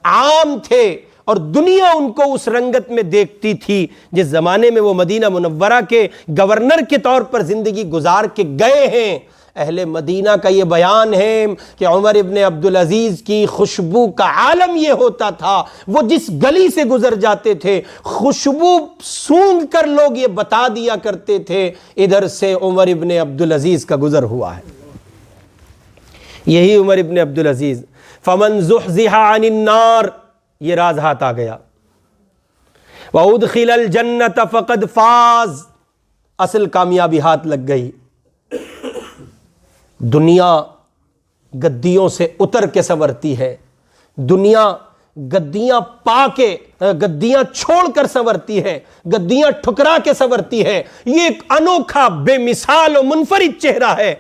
S1: عام تھے اور دنیا ان کو اس رنگت میں دیکھتی تھی، جس زمانے میں وہ مدینہ منورہ کے گورنر کے طور پر زندگی گزار کے گئے ہیں، اہل مدینہ کا یہ بیان ہے کہ عمر ابن عبدالعزیز کی خوشبو کا عالم یہ ہوتا تھا، وہ جس گلی سے گزر جاتے تھے خوشبو سونگھ کر لوگ یہ بتا دیا کرتے تھے ادھر سے عمر ابن عبدالعزیز کا گزر ہوا ہے۔ یہی عمر ابن عبدالعزیز، فمن زحزح عن النار، یہ راز ہاتھ آ گیا، وَأُدْخِلَ الْجَنَّةَ فَقَدْ فَازَ، اصل کامیابی ہاتھ لگ گئی۔ دنیا گدیوں سے اتر کے سنورتی ہے، دنیا گدیاں پا کے، گدیاں چھوڑ کر سنورتی ہے، گدیاں ٹھکرا کے سنورتی ہے۔ یہ ایک انوکھا، بے مثال و منفرد چہرہ ہے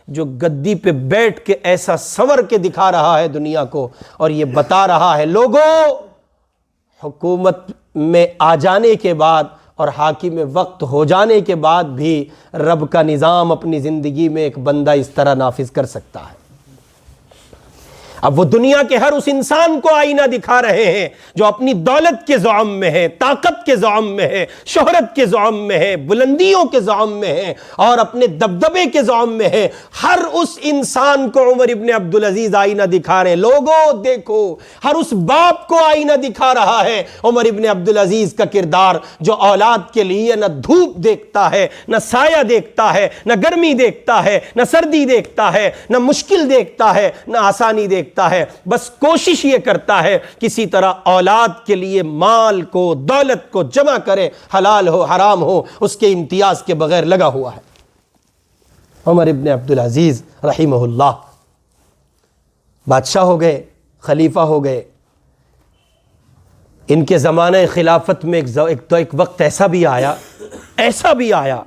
S1: جو گدی پہ بیٹھ کے ایسا سنور کے دکھا رہا ہے دنیا کو، اور یہ بتا رہا ہے لوگوں، حکومت میں آ جانے کے بعد اور حاکم وقت ہو جانے کے بعد بھی رب کا نظام اپنی زندگی میں ایک بندہ اس طرح نافذ کر سکتا ہے۔ اب وہ دنیا کے ہر اس انسان کو آئینہ دکھا رہے ہیں جو اپنی دولت کے زعم میں ہے، طاقت کے زعم میں ہے، شہرت کے زعم میں ہے، بلندیوں کے زعم میں ہے اور اپنے دبدبے کے زعم میں ہے۔ ہر اس انسان کو عمر ابن عبدالعزیز آئینہ دکھا رہے ہیں، لوگوں دیکھو۔ ہر اس باپ کو آئینہ دکھا رہا ہے عمر ابن عبدالعزیز کا کردار، جو اولاد کے لیے نہ دھوپ دیکھتا ہے، نہ سایہ دیکھتا ہے، نہ گرمی دیکھتا ہے، نہ سردی دیکھتا ہے، نہ مشکل دیکھتا ہے، نہ آسانی دیکھتا ہے، بس کوشش یہ کرتا ہے کسی طرح اولاد کے لیے مال کو، دولت کو جمع کرے، حلال ہو حرام ہو، اس کے امتیاز کے بغیر لگا ہوا ہے۔ عمر ابن عبدالعزیز رحمہ اللہ بادشاہ ہو گئے، خلیفہ ہو گئے۔ ان کے زمانہ خلافت میں ایک وقت ایسا بھی آیا،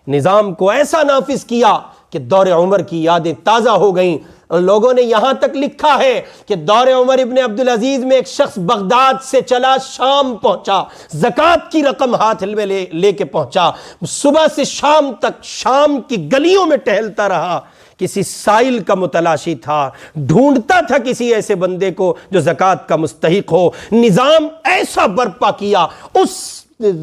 S1: نظام کو ایسا نافذ کیا کہ دور عمر کی یادیں تازہ ہو گئیں۔ اور لوگوں نے یہاں تک لکھا ہے کہ دور عمر ابن عبدالعزیز میں ایک شخص بغداد سے چلا شام پہنچا، زکوٰۃ کی رقم ہاتھ میں لے کے پہنچا، صبح سے شام تک شام کی گلیوں میں ٹہلتا رہا، کسی سائل کا متلاشی تھا، ڈھونڈتا تھا کسی ایسے بندے کو جو زکوٰۃ کا مستحق ہو۔ نظام ایسا برپا کیا، اس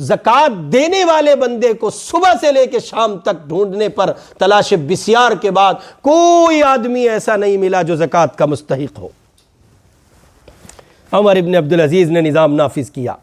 S1: زکوٰۃ دینے والے بندے کو صبح سے لے کے شام تک ڈھونڈنے پر تلاش بسیار کے بعد کوئی آدمی ایسا نہیں ملا جو زکوٰۃ کا مستحق ہو۔ عمر ابن عبدالعزیز نے نظام نافذ کیا۔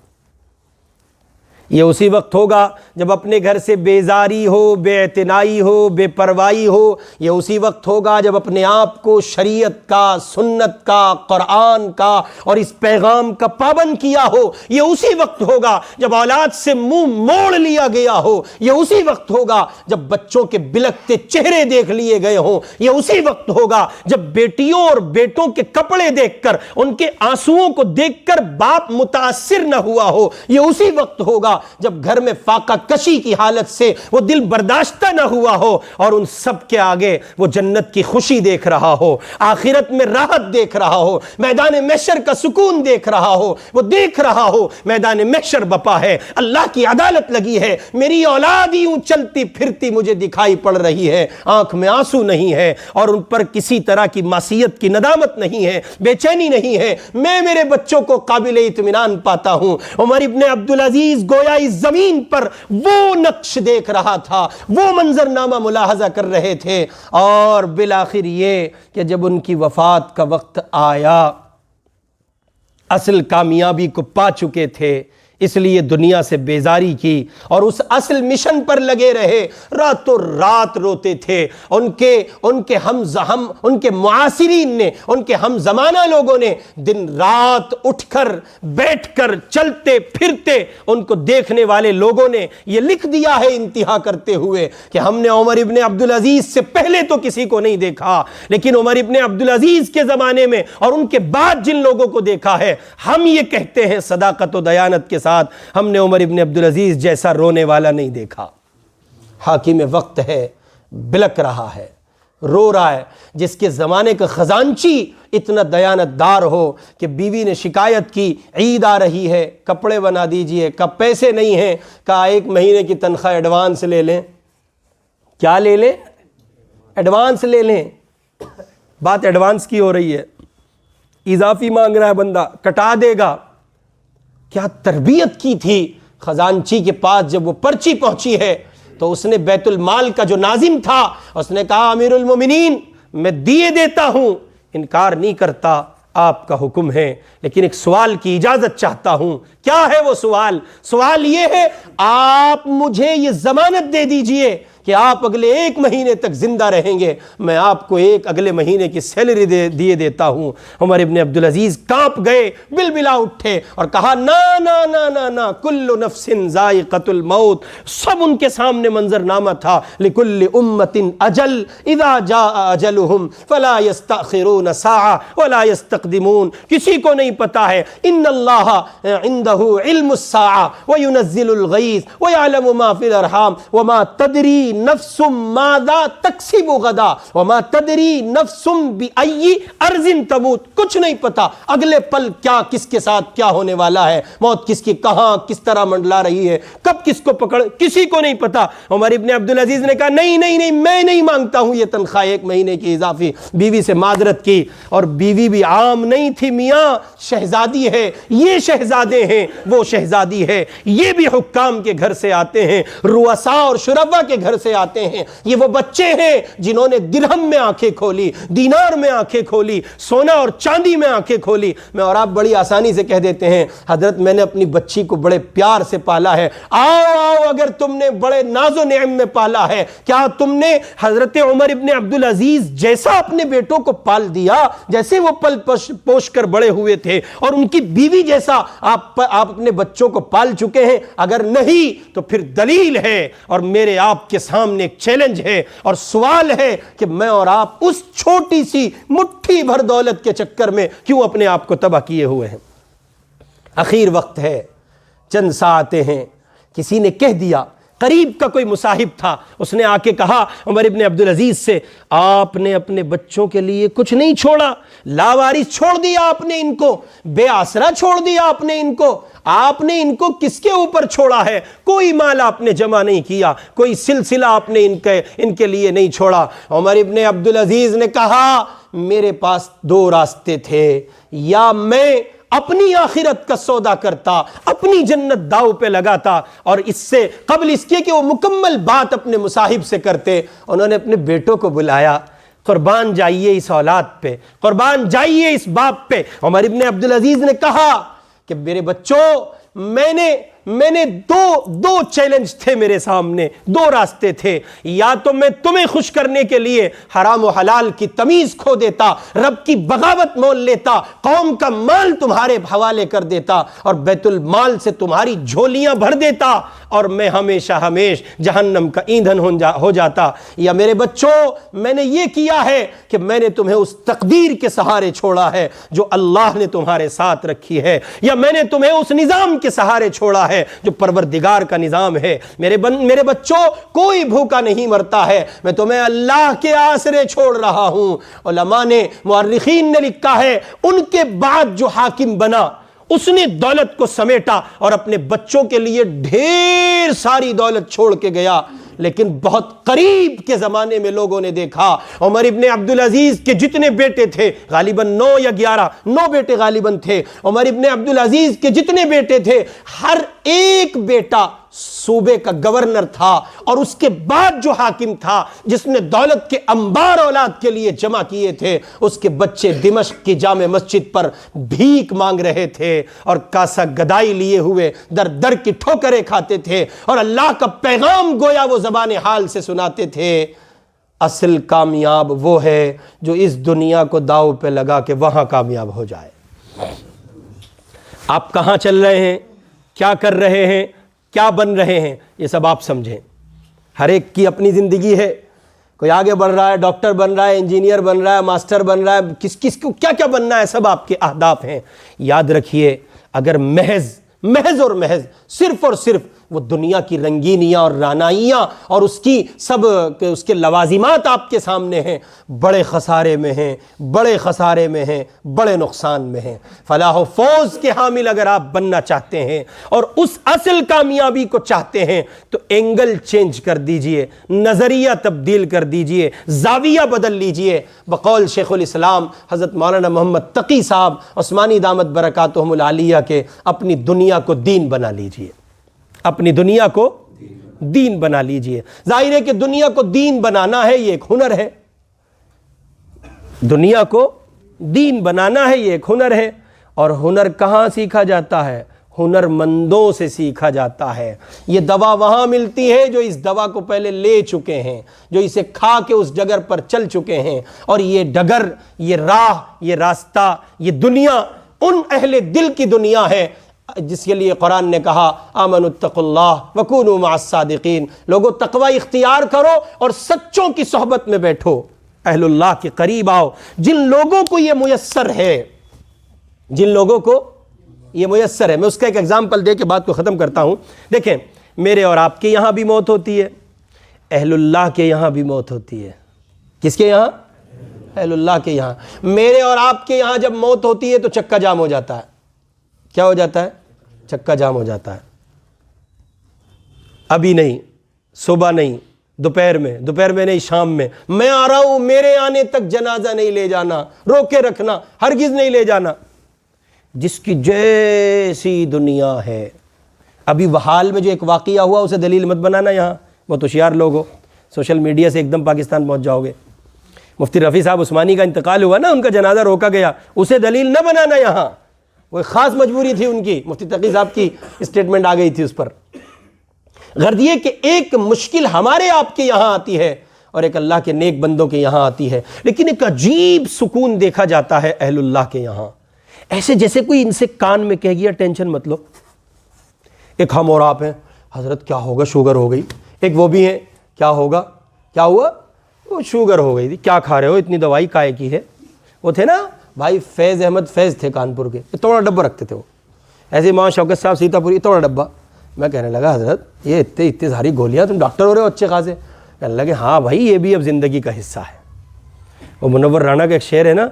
S1: یہ اسی وقت ہوگا جب اپنے گھر سے بیزاری ہو، بے اعتنائی ہو، بے پرواہی ہو۔ یہ اسی وقت ہوگا جب اپنے آپ کو شریعت کا، سنت کا، قرآن کا اور اس پیغام کا پابند کیا ہو۔ یہ اسی وقت ہوگا جب اولاد سے منہ موڑ لیا گیا ہو۔ یہ اسی وقت ہوگا جب بچوں کے بلکتے چہرے دیکھ لیے گئے ہوں۔ یہ اسی وقت ہوگا جب بیٹیوں اور بیٹوں کے کپڑے دیکھ کر، ان کے آنسوؤں کو دیکھ کر باپ متاثر نہ ہوا ہو۔ یہ اسی وقت ہوگا جب گھر میں فاقہ کشی کی حالت سے وہ دل برداشتہ نہ ہوا ہو اور ان سب کے آگے وہ جنت کی خوشی دیکھ رہا ہو، آخرت میں راحت دیکھ رہا ہو، میدان محشر کا سکون دیکھ رہا ہو۔ وہ دیکھ رہا ہو میدان محشر بپا ہے، اللہ کی عدالت لگی ہے، میری اولاد ہی چلتی پھرتی مجھے دکھائی پڑ رہی ہے، آنکھ میں آنسو نہیں ہے اور ان پر کسی طرح کی معصیت کی ندامت نہیں ہے، بے چینی نہیں ہے، میں میرے بچوں کو قابل اطمینان پاتا ہوں۔ عمر ابن عبدالعزیز گویا اس زمین پر وہ نقش دیکھ رہا تھا، وہ منظرنامہ ملاحظہ کر رہے تھے، اور بالآخر یہ کہ جب ان کی وفات کا وقت آیا، اصل کامیابی کو پا چکے تھے، اس لیے دنیا سے بیزاری کی اور اس اصل مشن پر لگے رہے، راتوں رات روتے تھے۔ ان کے معاصرین نے، ان کے ہم زمانہ لوگوں نے دن رات اٹھ کر بیٹھ کر چلتے پھرتے ان کو دیکھنے والے لوگوں نے یہ لکھ دیا ہے انتہا کرتے ہوئے کہ ہم نے عمر ابن عبدالعزیز سے پہلے تو کسی کو نہیں دیکھا، لیکن عمر ابن عبدالعزیز کے زمانے میں اور ان کے بعد جن لوگوں کو دیکھا ہے، ہم یہ کہتے ہیں صداقت و دیانت کے ساتھ، ہم نے عمر ابن عبدالعزیز جیسا رونے والا نہیں دیکھا۔ حاکم وقت ہے، بلک رہا ہے، رو رہا ہے، جس کے زمانے کا خزانچی اتنا دیانت دار ہو کہ بیوی نے شکایت کی عید آ رہی ہے کپڑے بنا دیجئے، کب پیسے نہیں ہیں، کہا 1 مہینے کی تنخواہ ایڈوانس لے لیں۔ کیا لے لیں؟ ایڈوانس لے لیں۔ بات ایڈوانس کی ہو رہی ہے، اضافی مانگ رہا ہے بندہ، کٹا دے گا۔ کیا تربیت کی تھی خزانچی کے پاس جب وہ پرچی پہنچی ہے تو اس نے بیت المال کا جو ناظم تھا اس نے کہا امیر المومنین میں دیے دیتا ہوں، انکار نہیں کرتا، آپ کا حکم ہے، لیکن ایک سوال کی اجازت چاہتا ہوں۔ کیا ہے وہ سوال؟ سوال یہ ہے آپ مجھے یہ ضمانت دے دیجئے کہ آپ اگلے 1 مہینے تک زندہ رہیں گے، میں آپ کو اگلے مہینے کی سیلری دیے دیتا ہوں۔ عمر ابن عبدالعزیز کانپ گئے، بلبلا اٹھے اور کہا نا نا نا نا نا، کل نفس ذائقۃ الموت۔ سب ان کے سامنے منظرنامہ تھا، لکل امۃ اجل اذا جاء اجلہم فلا یستأخرون ساعۃ ولا یستقدمون۔ کسی کو نہیں پتا ہے، ان اللہ عندہ علم الساعہ وینزل الغیث ویعلم ما فی الارحام وما تدری نفس ماذا تکسب غدا وما تدری نفس بأی ارض تموت۔ کچھ نہیں پتا اگلے پل کیا کس کے ساتھ کیا ہونے والا ہے، موت کس کی کہاں کس طرح منڈلا رہی ہے، کب کس کو پکڑ، کسی کو نہیں پتا۔ عمر ابن عبدالعزیز نے کہا نہیں نہیں نہیں، میں نہیں مانگتا ہوں یہ تنخواہ 1 مہینے کی اضافی۔ بیوی سے معذرت کی، اور بیوی بھی عام نہیں تھی میاں، شہزادی ہے، یہ شہزادے ہیں، وہ شہزادی ہے، یہ بھی حکام کے گھر سے آتے ہیں، رؤساء اور شرفاء کے گھر سے آتے ہیں، یہ وہ بچے ہیں جنہوں نے درہم میں آنکھیں کھولی، دینار میں آنکھیں کھولی، سونا اور چاندی میں آنکھیں کھولی۔ میں اور آپ بڑی آسانی سے کہہ دیتے ہیں حضرت میں نے اپنی بچی کو بڑے پیار سے پالا ہے۔ آؤ اگر تم نے بڑے ناز و نعم میں پالا ہے، کیا تم نے حضرت عمر ابن عبدالعزیز جیسا اپنے بیٹوں کو پال دیا جیسے وہ پل پوش کر بڑے ہوئے تھے، اور ان کی بیوی جیسا آپ اپنے بچوں کو پال چکے ہیں؟ اگر نہیں تو پھر دلیل ہے، اور میرے آپ کے سامنے ایک چیلنج ہے اور سوال ہے کہ میں اور آپ اس چھوٹی سی مٹھی بھر دولت کے چکر میں کیوں اپنے آپ کو تباہ کیے ہوئے ہیں؟ اخیر وقت ہے، چند ساعتیں ہیں، کسی نے کہہ دیا، قریب کا کوئی مصاحب تھا، اس نے آ کے کہا عمر ابن عبدالعزیز سے آپ نے اپنے بچوں کے لیے کچھ نہیں چھوڑا، لاوارث چھوڑ دیا آپ نے ان کو، بے آسرا چھوڑ دیا آپ نے ان کو، آپ نے ان کو کس کے اوپر چھوڑا ہے؟ کوئی مال آپ نے جمع نہیں کیا، کوئی سلسلہ آپ نے ان کے لیے نہیں چھوڑا۔ عمر ابن عبدالعزیز نے کہا میرے پاس 2 راستے تھے، یا میں اپنی آخرت کا سودا کرتا، اپنی جنت داؤ پہ لگاتا، اور اس سے قبل اس کے کہ وہ مکمل بات اپنے مصاحب سے کرتے، انہوں نے اپنے بیٹوں کو بلایا، قربان جائیے اس اولاد پہ، قربان جائیے اس باپ پہ۔ عمر ابن عبدالعزیز نے کہا کہ میرے بچوں، میں نے دو چیلنج تھے میرے سامنے، 2 راستے تھے، یا تو میں تمہیں خوش کرنے کے لیے حرام و حلال کی تمیز کھو دیتا، رب کی بغاوت مول لیتا، قوم کا مال تمہارے حوالے کر دیتا اور بیت المال سے تمہاری جھولیاں بھر دیتا، اور میں ہمیشہ جہنم کا ایندھن ہو جاتا، یا میرے بچوں میں نے یہ کیا ہے کہ میں نے تمہیں اس تقدیر کے سہارے چھوڑا ہے جو اللہ نے تمہارے ساتھ رکھی ہے، یا میں نے تمہیں اس نظام کے سہارے چھوڑا ہے جو پروردگار کا نظام ہے۔ میرے بچوں، کوئی بھوکا نہیں مرتا ہے، میں تمہیں اللہ کے آسرے چھوڑ رہا ہوں۔ علماء نے، مورخین نے لکھا ہے ان کے بعد جو حاکم بنا اس نے دولت کو سمیٹا اور اپنے بچوں کے لیے ڈھیر ساری دولت چھوڑ کے گیا، لیکن بہت قریب کے زمانے میں لوگوں نے دیکھا عمر ابن عبدالعزیز کے جتنے بیٹے تھے، غالباً 9 یا 11 9 بیٹے غالباً تھے، عمر ابن عبدالعزیز کے جتنے بیٹے تھے، ہر ایک بیٹا صوبے کا گورنر تھا، اور اس کے بعد جو حاکم تھا جس نے دولت کے انبار اولاد کے لیے جمع کیے تھے، اس کے بچے دمشق کی جامع مسجد پر بھیک مانگ رہے تھے اور کاسا گدائی لیے ہوئے در در کی ٹھوکریں کھاتے تھے، اور اللہ کا پیغام گویا وہ زبان حال سے سناتے تھے۔ اصل کامیاب وہ ہے جو اس دنیا کو داؤ پہ لگا کے وہاں کامیاب ہو جائے۔ آپ کہاں چل رہے ہیں، کیا کر رہے ہیں، کیا بن رہے ہیں، یہ سب آپ سمجھیں۔ ہر ایک کی اپنی زندگی ہے، کوئی آگے بڑھ رہا ہے، ڈاکٹر بن رہا ہے، انجینئر بن رہا ہے، ماسٹر بن رہا ہے، کس کو کیا کیا بننا ہے، سب آپ کے اہداف ہیں۔ یاد رکھیے اگر محض اور محض صرف اور صرف وہ دنیا کی رنگینیاں اور رعنائیاں اور اس کے لوازمات آپ کے سامنے ہیں، بڑے خسارے میں ہیں، بڑے خسارے میں ہیں، بڑے نقصان میں ہیں۔ فلاح و فوز کے حامل اگر آپ بننا چاہتے ہیں اور اس اصل کامیابی کو چاہتے ہیں تو اینگل چینج کر دیجئے، نظریہ تبدیل کر دیجئے، زاویہ بدل لیجئے۔ بقول شیخ الاسلام حضرت مولانا محمد تقی صاحب عثمانی دامت برکاتہم العالیہ کے، اپنی دنیا کو دین بنا لیجئے، اپنی دنیا کو دین بنا لیجئے۔ ظاہر ہے کہ دنیا کو دین بنانا ہے، یہ ایک ہنر ہے، دنیا کو دین بنانا ہے، یہ ایک ہنر ہے۔ اور ہنر کہاں سیکھا جاتا ہے؟ ہنر مندوں سے سیکھا جاتا ہے۔ یہ دوا وہاں ملتی ہے جو اس دوا کو پہلے لے چکے ہیں، جو اسے کھا کے اس ڈگر پر چل چکے ہیں۔ اور یہ ڈگر، یہ راہ، یہ راستہ، یہ دنیا ان اہل دل کی دنیا ہے جس کے لیے قرآن نے کہا آمنوا اتقوا اللہ وکونوا مع الصادقین۔ لوگوں تقوی اختیار کرو اور سچوں کی صحبت میں بیٹھو، اہل اللہ کے قریب آؤ۔ جن لوگوں کو یہ میسر ہے، جن لوگوں کو یہ میسر ہے، میں اس کا ایک ایگزامپل دے کے بات کو ختم کرتا ہوں۔ دیکھیں، میرے اور آپ کے یہاں بھی موت ہوتی ہے، اہل اللہ کے یہاں بھی موت ہوتی ہے۔ کس کے یہاں؟ اہل اللہ کے یہاں۔ میرے اور آپ کے یہاں جب موت ہوتی ہے تو چکا جام ہو جاتا ہے۔ کیا ہو جاتا ہے؟ چکا جام ہو جاتا ہے۔ ابھی نہیں، صبح نہیں، دوپہر میں نہیں، شام میں آ رہا ہوں، میرے آنے تک جنازہ نہیں لے جانا، روکے رکھنا، ہرگز نہیں لے جانا۔ جس کی جیسی دنیا ہے، ابھی حال میں جو ایک واقعہ ہوا اسے دلیل مت بنانا یہاں، بہت ہوشیار لوگ ہو، سوشل میڈیا سے ایک دم پاکستان پہنچ جاؤ گے۔ مفتی رفیع صاحب عثمانی کا انتقال ہوا نا، ان کا جنازہ روکا گیا، اسے دلیل نہ بنانا یہاں، وہ ایک خاص مجبوری تھی ان کی، مفتی تقی صاحب کی اسٹیٹمنٹ آ گئی تھی اس پر۔ غرض یہ کہ ایک مشکل ہمارے آپ کے یہاں آتی ہے اور ایک اللہ کے نیک بندوں کے یہاں آتی ہے، لیکن ایک عجیب سکون دیکھا جاتا ہے اہل اللہ کے یہاں، ایسے جیسے کوئی ان سے کان میں کہہ گیا ٹینشن مت لو۔ ایک ہم اور آپ ہیں، حضرت کیا ہوگا، شوگر ہو گئی۔ ایک وہ بھی ہیں، کیا ہوگا، کیا ہوا، وہ شوگر ہو گئی تھی، کیا کھا رہے ہو، اتنی دوائی کائے کی ہے۔ وہ تھے نا بھائی فیض احمد فیض تھے کانپور کے، اتنا ڈبہ رکھتے تھے وہ، ایسے مولانا شوکت صاحب سیتا پوری، اتنا ڈبہ۔ میں کہنے لگا حضرت یہ اتنے ساری گولیاں، تم ڈاکٹر ہو رہے ہو اچھے خاصے؟ کہنے لگے ہاں بھائی یہ بھی اب زندگی کا حصہ ہے۔ وہ منور رانا کا ایک شعر ہے نا،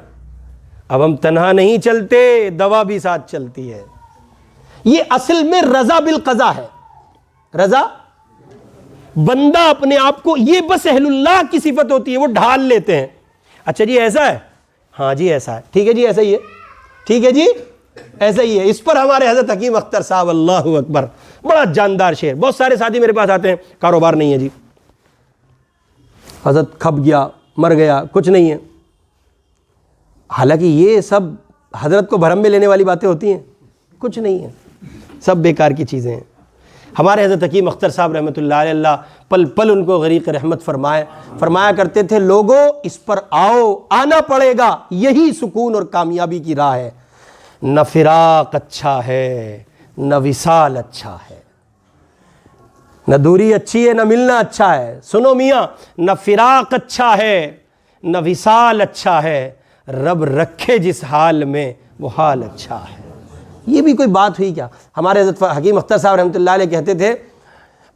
S1: اب ہم تنہا نہیں چلتے، دوا بھی ساتھ چلتی ہے۔ یہ اصل میں رضا بالقضا ہے، رضا بندہ اپنے آپ کو، یہ بس اہل اللہ کی صفت ہوتی ہے، وہ ڈھال لیتے ہیں۔ اچھا جی ایسا ہے، ہاں جی ایسا ہے، ٹھیک ہے جی ایسا ہی ہے، ٹھیک ہے جی ایسا ہی ہے۔ اس پر ہمارے حضرت حکیم اختر صاحب، اللہ اکبر، بڑا جاندار شعر، بہت سارے ساتھی میرے پاس آتے ہیں، کاروبار نہیں ہے جی، حضرت کھپ گیا، مر گیا، کچھ نہیں ہے۔ حالانکہ یہ سب حضرت کو بھرم میں لینے والی باتیں ہوتی ہیں، کچھ نہیں ہے، سب بیکار کی چیزیں ہیں۔ ہمارے حضرت حکیم اختر صاحب رحمۃ اللہ علیہ، اللہ پل پل ان کو غریق رحمت فرمایا کرتے تھے، لوگوں اس پر آؤ، آنا پڑے گا، یہی سکون اور کامیابی کی راہ ہے۔ نہ فراق اچھا ہے، نہ وصال اچھا ہے، نہ دوری اچھی ہے، نہ ملنا اچھا ہے۔ سنو میاں، نہ فراق اچھا ہے، نہ وصال اچھا ہے، رب رکھے جس حال میں وہ حال اچھا ہے۔ یہ بھی کوئی بات ہوئی کیا؟ ہمارے حضرت حکیم اختر صاحب رحمۃ اللہ علیہ کہتے تھے،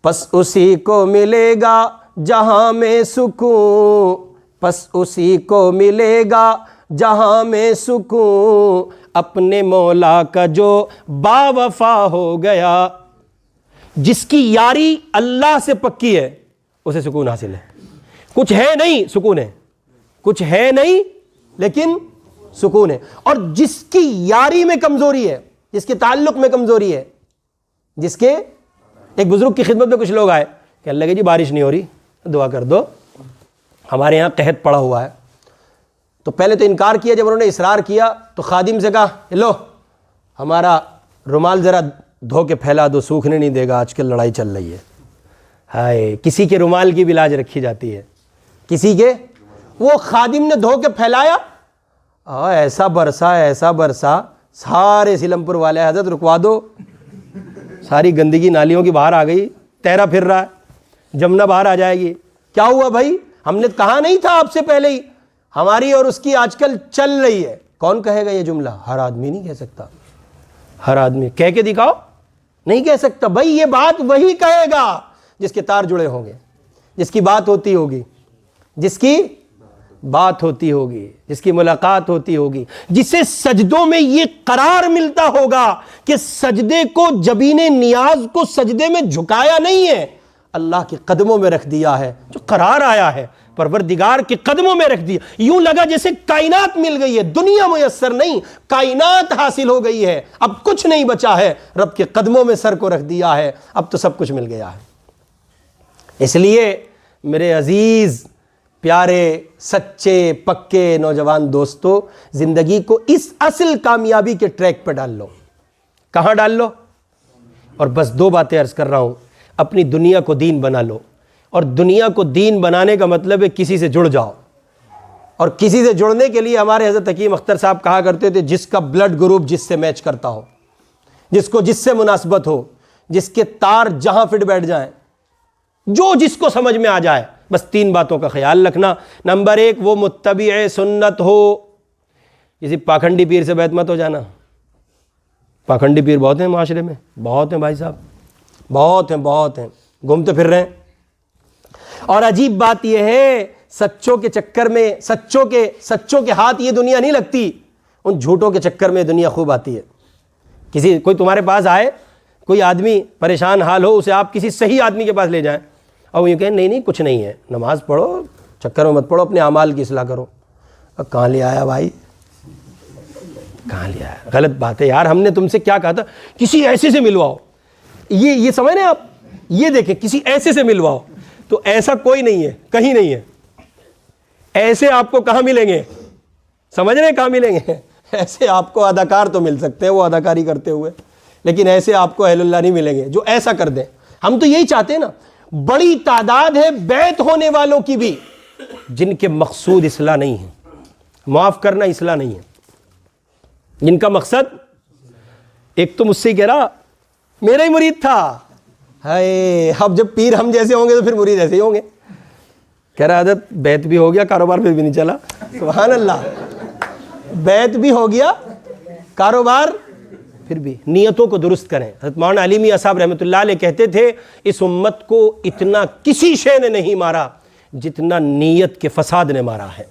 S1: پس اسی کو ملے گا جہاں میں سکون، پس اسی کو ملے گا جہاں میں سکون، اپنے مولا کا جو با وفا ہو گیا۔ جس کی یاری اللہ سے پکی ہے اسے سکون حاصل ہے۔ کچھ ہے نہیں، سکون ہے، کچھ ہے نہیں لیکن سکون ہے۔ اور جس کی یاری میں کمزوری ہے، جس کے تعلق میں کمزوری ہے، جس کے، ایک بزرگ کی خدمت میں کچھ لوگ آئے کہ اللہ کے جی بارش نہیں ہو رہی، دعا کر دو، ہمارے یہاں قحط پڑا ہوا ہے۔ تو پہلے تو انکار کیا، جب انہوں نے اصرار کیا تو خادم سے کہا لو ہمارا رومال ذرا دھو کے پھیلا دو، سوکھنے نہیں دے گا، آج کل لڑائی چل رہی ہے۔ ہائے، کسی کے رومال کی بھی لاج رکھی جاتی ہے، کسی کے، وہ خادم نے دھو کے پھیلایا، ایسا برسا، سارے سیلم پور والے حضرت رکوا دو، ساری گندگی نالیوں کی باہر آ گئی، تیرا پھر رہا ہے، جمنا باہر آ جائے گی۔ کیا ہوا بھائی؟ ہم نے کہا نہیں تھا آپ سے پہلے ہی، ہماری اور اس کی آج کل چل رہی ہے۔ کون کہے گا یہ جملہ؟ ہر آدمی نہیں کہہ سکتا، ہر آدمی کہہ کے دکھاؤ، نہیں کہہ سکتا بھائی، یہ بات وہی کہے گا جس کے تار جڑے ہوں گے، جس کی بات ہوتی ہوگی، جس کی بات ہوتی ہوگی، جس کی ملاقات ہوتی ہوگی، جسے سجدوں میں یہ قرار ملتا ہوگا کہ سجدے کو، جبین نیاز کو سجدے میں جھکایا نہیں ہے، اللہ کے قدموں میں رکھ دیا ہے، جو قرار آیا ہے پروردگار کے قدموں میں رکھ دیا، یوں لگا جیسے کائنات مل گئی ہے، دنیا میسر نہیں، کائنات حاصل ہو گئی ہے، اب کچھ نہیں بچا ہے، رب کے قدموں میں سر کو رکھ دیا ہے، اب تو سب کچھ مل گیا ہے۔ اس لیے میرے عزیز پیارے سچے پکے نوجوان دوستو، زندگی کو اس اصل کامیابی کے ٹریک پہ ڈال لو۔ کہاں ڈال لو؟ اور بس دو باتیں عرض کر رہا ہوں، اپنی دنیا کو دین بنا لو، اور دنیا کو دین بنانے کا مطلب ہے کسی سے جڑ جاؤ، اور کسی سے جڑنے کے لیے ہمارے حضرت حکیم اختر صاحب کہا کرتے تھے جس کا بلڈ گروپ جس سے میچ کرتا ہو، جس کو جس سے مناسبت ہو، جس کے تار جہاں فٹ بیٹھ جائیں، جو جس کو سمجھ میں آ جائے، بس تین باتوں کا خیال رکھنا۔ نمبر ایک، وہ متبع سنت ہو، کسی پاکھنڈی پیر سے بیعت مت ہو جانا۔ پاکھنڈی پیر بہت ہیں معاشرے میں، بہت ہیں بھائی صاحب، بہت ہیں، گھومتے پھر رہے ہیں۔ اور عجیب بات یہ ہے، سچوں کے چکر میں، سچوں کے ہاتھ یہ دنیا نہیں لگتی، ان جھوٹوں کے چکر میں دنیا خوب آتی ہے۔ کوئی تمہارے پاس آئے، کوئی آدمی پریشان حال ہو، اسے آپ کسی صحیح آدمی کے پاس لے جائیں اور وہ یہ کہیں نہیں کچھ نہیں ہے، نماز پڑھو، چکر میں مت پڑھو، اپنے اعمال کی اصلاح کرو۔ کہاں لے آیا بھائی، کہاں لے آیا؟ غلط بات ہے یار، ہم نے تم سے کیا کہا تھا؟ کسی ایسے سے ملواؤ، یہ سمجھ رہے ہیں آپ؟ یہ دیکھیں، کسی ایسے سے ملواؤ، تو ایسا کوئی نہیں ہے، کہیں نہیں ہے۔ ایسے آپ کو کہاں ملیں گے؟ سمجھ رہے ہیں کہاں ملیں گے؟ ایسے آپ کو اداکار تو مل سکتے ہیں وہ اداکاری کرتے ہوئے، لیکن ایسے آپ کو اہل اللہ نہیں ملیں گے جو ایسا کر دیں۔ ہم تو یہی چاہتے ہیں نا، بڑی تعداد ہے بیعت ہونے والوں کی بھی جن کے مقصود اصلاح نہیں ہے، معاف کرنا اصلاح نہیں ہے، جن کا مقصد، ایک تو مجھ سے کہہ رہا میرا ہی مرید تھا، ہائے اب جب پیر ہم جیسے ہوں گے تو پھر مرید ایسے ہی ہوں گے، کہہ رہا حضرت بیعت بھی ہو گیا، کاروبار پھر بھی نہیں چلا۔ سبحان اللہ، بیعت بھی ہو گیا، کاروبار پھر بھی۔ نیتوں کو درست کریں۔ حضرت مولانا علی میاں صاحب رحمۃ اللہ علیہ کہتے تھے اس امت کو اتنا کسی شے نے نہیں مارا جتنا نیت کے فساد نے مارا ہے۔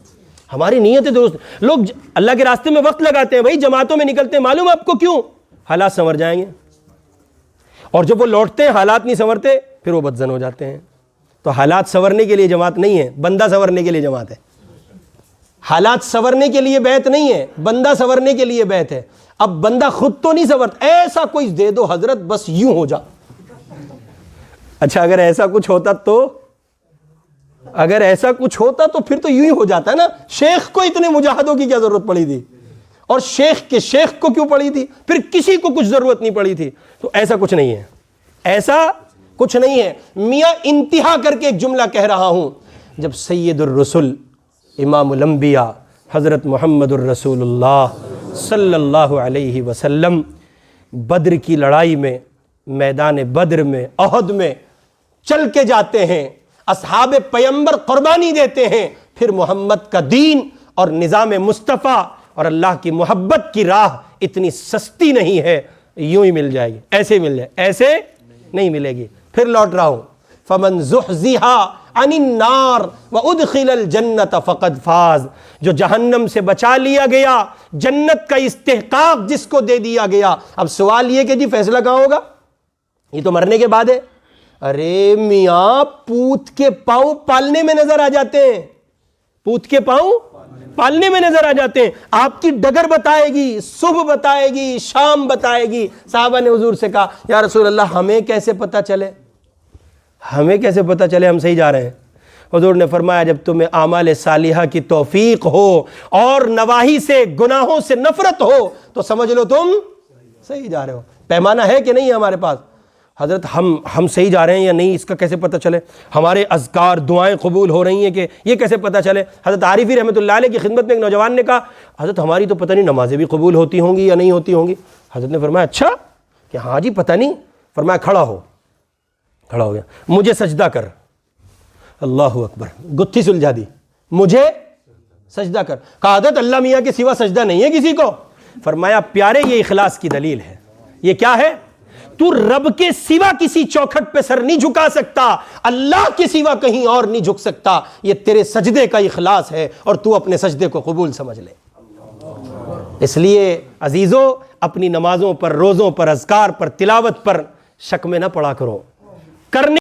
S1: ہماری نیت درست، لوگ اللہ کے راستے میں وقت لگاتے ہیں بھائی، جماعتوں میں نکلتے ہیں، معلوم ہے آپ کو کیوں؟ حالات سنور جائیں گے، اور جب وہ لوٹتے ہیں حالات نہیں سنورتے پھر وہ بدزن ہو جاتے ہیں۔ تو حالات سنورنے کے لیے جماعت نہیں ہے، بندہ سنورنے کے لیے جماعت ہے۔ حالات سنورنے کے لیے بیعت نہیں ہے، بندہ سنورنے کے لیے بیعت ہے۔ اب بندہ خود تو نہیں سنورتا، ایسا کوئی دے دو حضرت بس یوں ہو جا۔ اچھا اگر ایسا کچھ ہوتا تو پھر تو یوں ہی ہو جاتا ہے نا۔ شیخ کو اتنے مجاہدوں کی کیا ضرورت پڑی تھی؟ اور شیخ کے شیخ کو کیوں پڑی تھی؟ پھر کسی کو کچھ ضرورت نہیں پڑی تھی۔ تو ایسا کچھ نہیں ہے، ایسا کچھ نہیں ہے۔ میاں انتہا کر کے ایک جملہ کہہ رہا ہوں، جب سید الرسل امام الانبیاء حضرت محمد الرسول اللہ صلی اللہ علیہ وسلم بدر کی لڑائی میں، میدان بدر میں، احد میں چل کے جاتے ہیں، اصحاب پیمبر قربانی دیتے ہیں، پھر محمد کا دین اور نظام مصطفیٰ اور اللہ کی محبت کی راہ اتنی سستی نہیں ہے، یوں ہی مل جائے گی، ایسے مل جائے، ایسے نہیں ملے گی۔ پھر لوٹ رہا ہوں، فمن زحزح عن النار وادخل الجنت فقد فاز، جو جہنم سے بچا لیا گیا، جنت کا استحقاق جس کو دے دیا گیا۔ اب سوال یہ کہ جی فیصلہ کہاں ہوگا؟ یہ تو مرنے کے بعد ہے۔ ارے میاں پوت کے پاؤں پالنے میں نظر آ جاتے ہیں، پوت کے پاؤں پالنے میں نظر آ جاتے ہیں۔ آپ کی ڈگر بتائے گی، صبح بتائے گی، شام بتائے گی۔ صحابہ نے حضور سے کہا یا رسول اللہ ہمیں کیسے پتہ چلے، ہمیں کیسے پتہ چلے ہم صحیح جا رہے ہیں؟ حضور نے فرمایا جب تمہیں اعمال صالحہ کی توفیق ہو اور نواہی سے، گناہوں سے نفرت ہو تو سمجھ لو تم صحیح جا رہے ہو۔ پیمانہ ہے کہ نہیں ہے ہمارے پاس؟ حضرت ہم صحیح جا رہے ہیں یا نہیں، اس کا کیسے پتہ چلے؟ ہمارے اذکار دعائیں قبول ہو رہی ہیں کہ یہ کیسے پتہ چلے؟ حضرت عارفی رحمۃ اللہ علیہ کی خدمت میں ایک نوجوان نے کہا حضرت ہماری تو پتہ نہیں نمازیں بھی قبول ہوتی ہوں گی یا نہیں ہوتی ہوں گی۔ حضرت نے فرمایا اچھا کہ ہاں جی پتہ نہیں۔ فرمایا کھڑا ہو گیا، مجھے سجدہ کر۔ اللہ اکبر، گتھی سلجھا دی، مجھے سجدہ کر۔ کہا حضرت اللہ میاں کے سوا سجدہ نہیں ہے کسی کو؟ فرمایا پیارے یہ اخلاص کی دلیل ہے۔ یہ کیا ہے؟ تو رب کے سوا کسی چوکھٹ پہ سر نہیں جھکا سکتا، اللہ کے سوا کہیں اور نہیں جھک سکتا. یہ تیرے سجدے کا اخلاص ہے اور تو اپنے سجدے کو قبول سمجھ لے. اس لیے عزیزو اپنی نمازوں پر، روزوں پر، اذکار پر، تلاوت پر شک میں نہ پڑا کرو. کرنے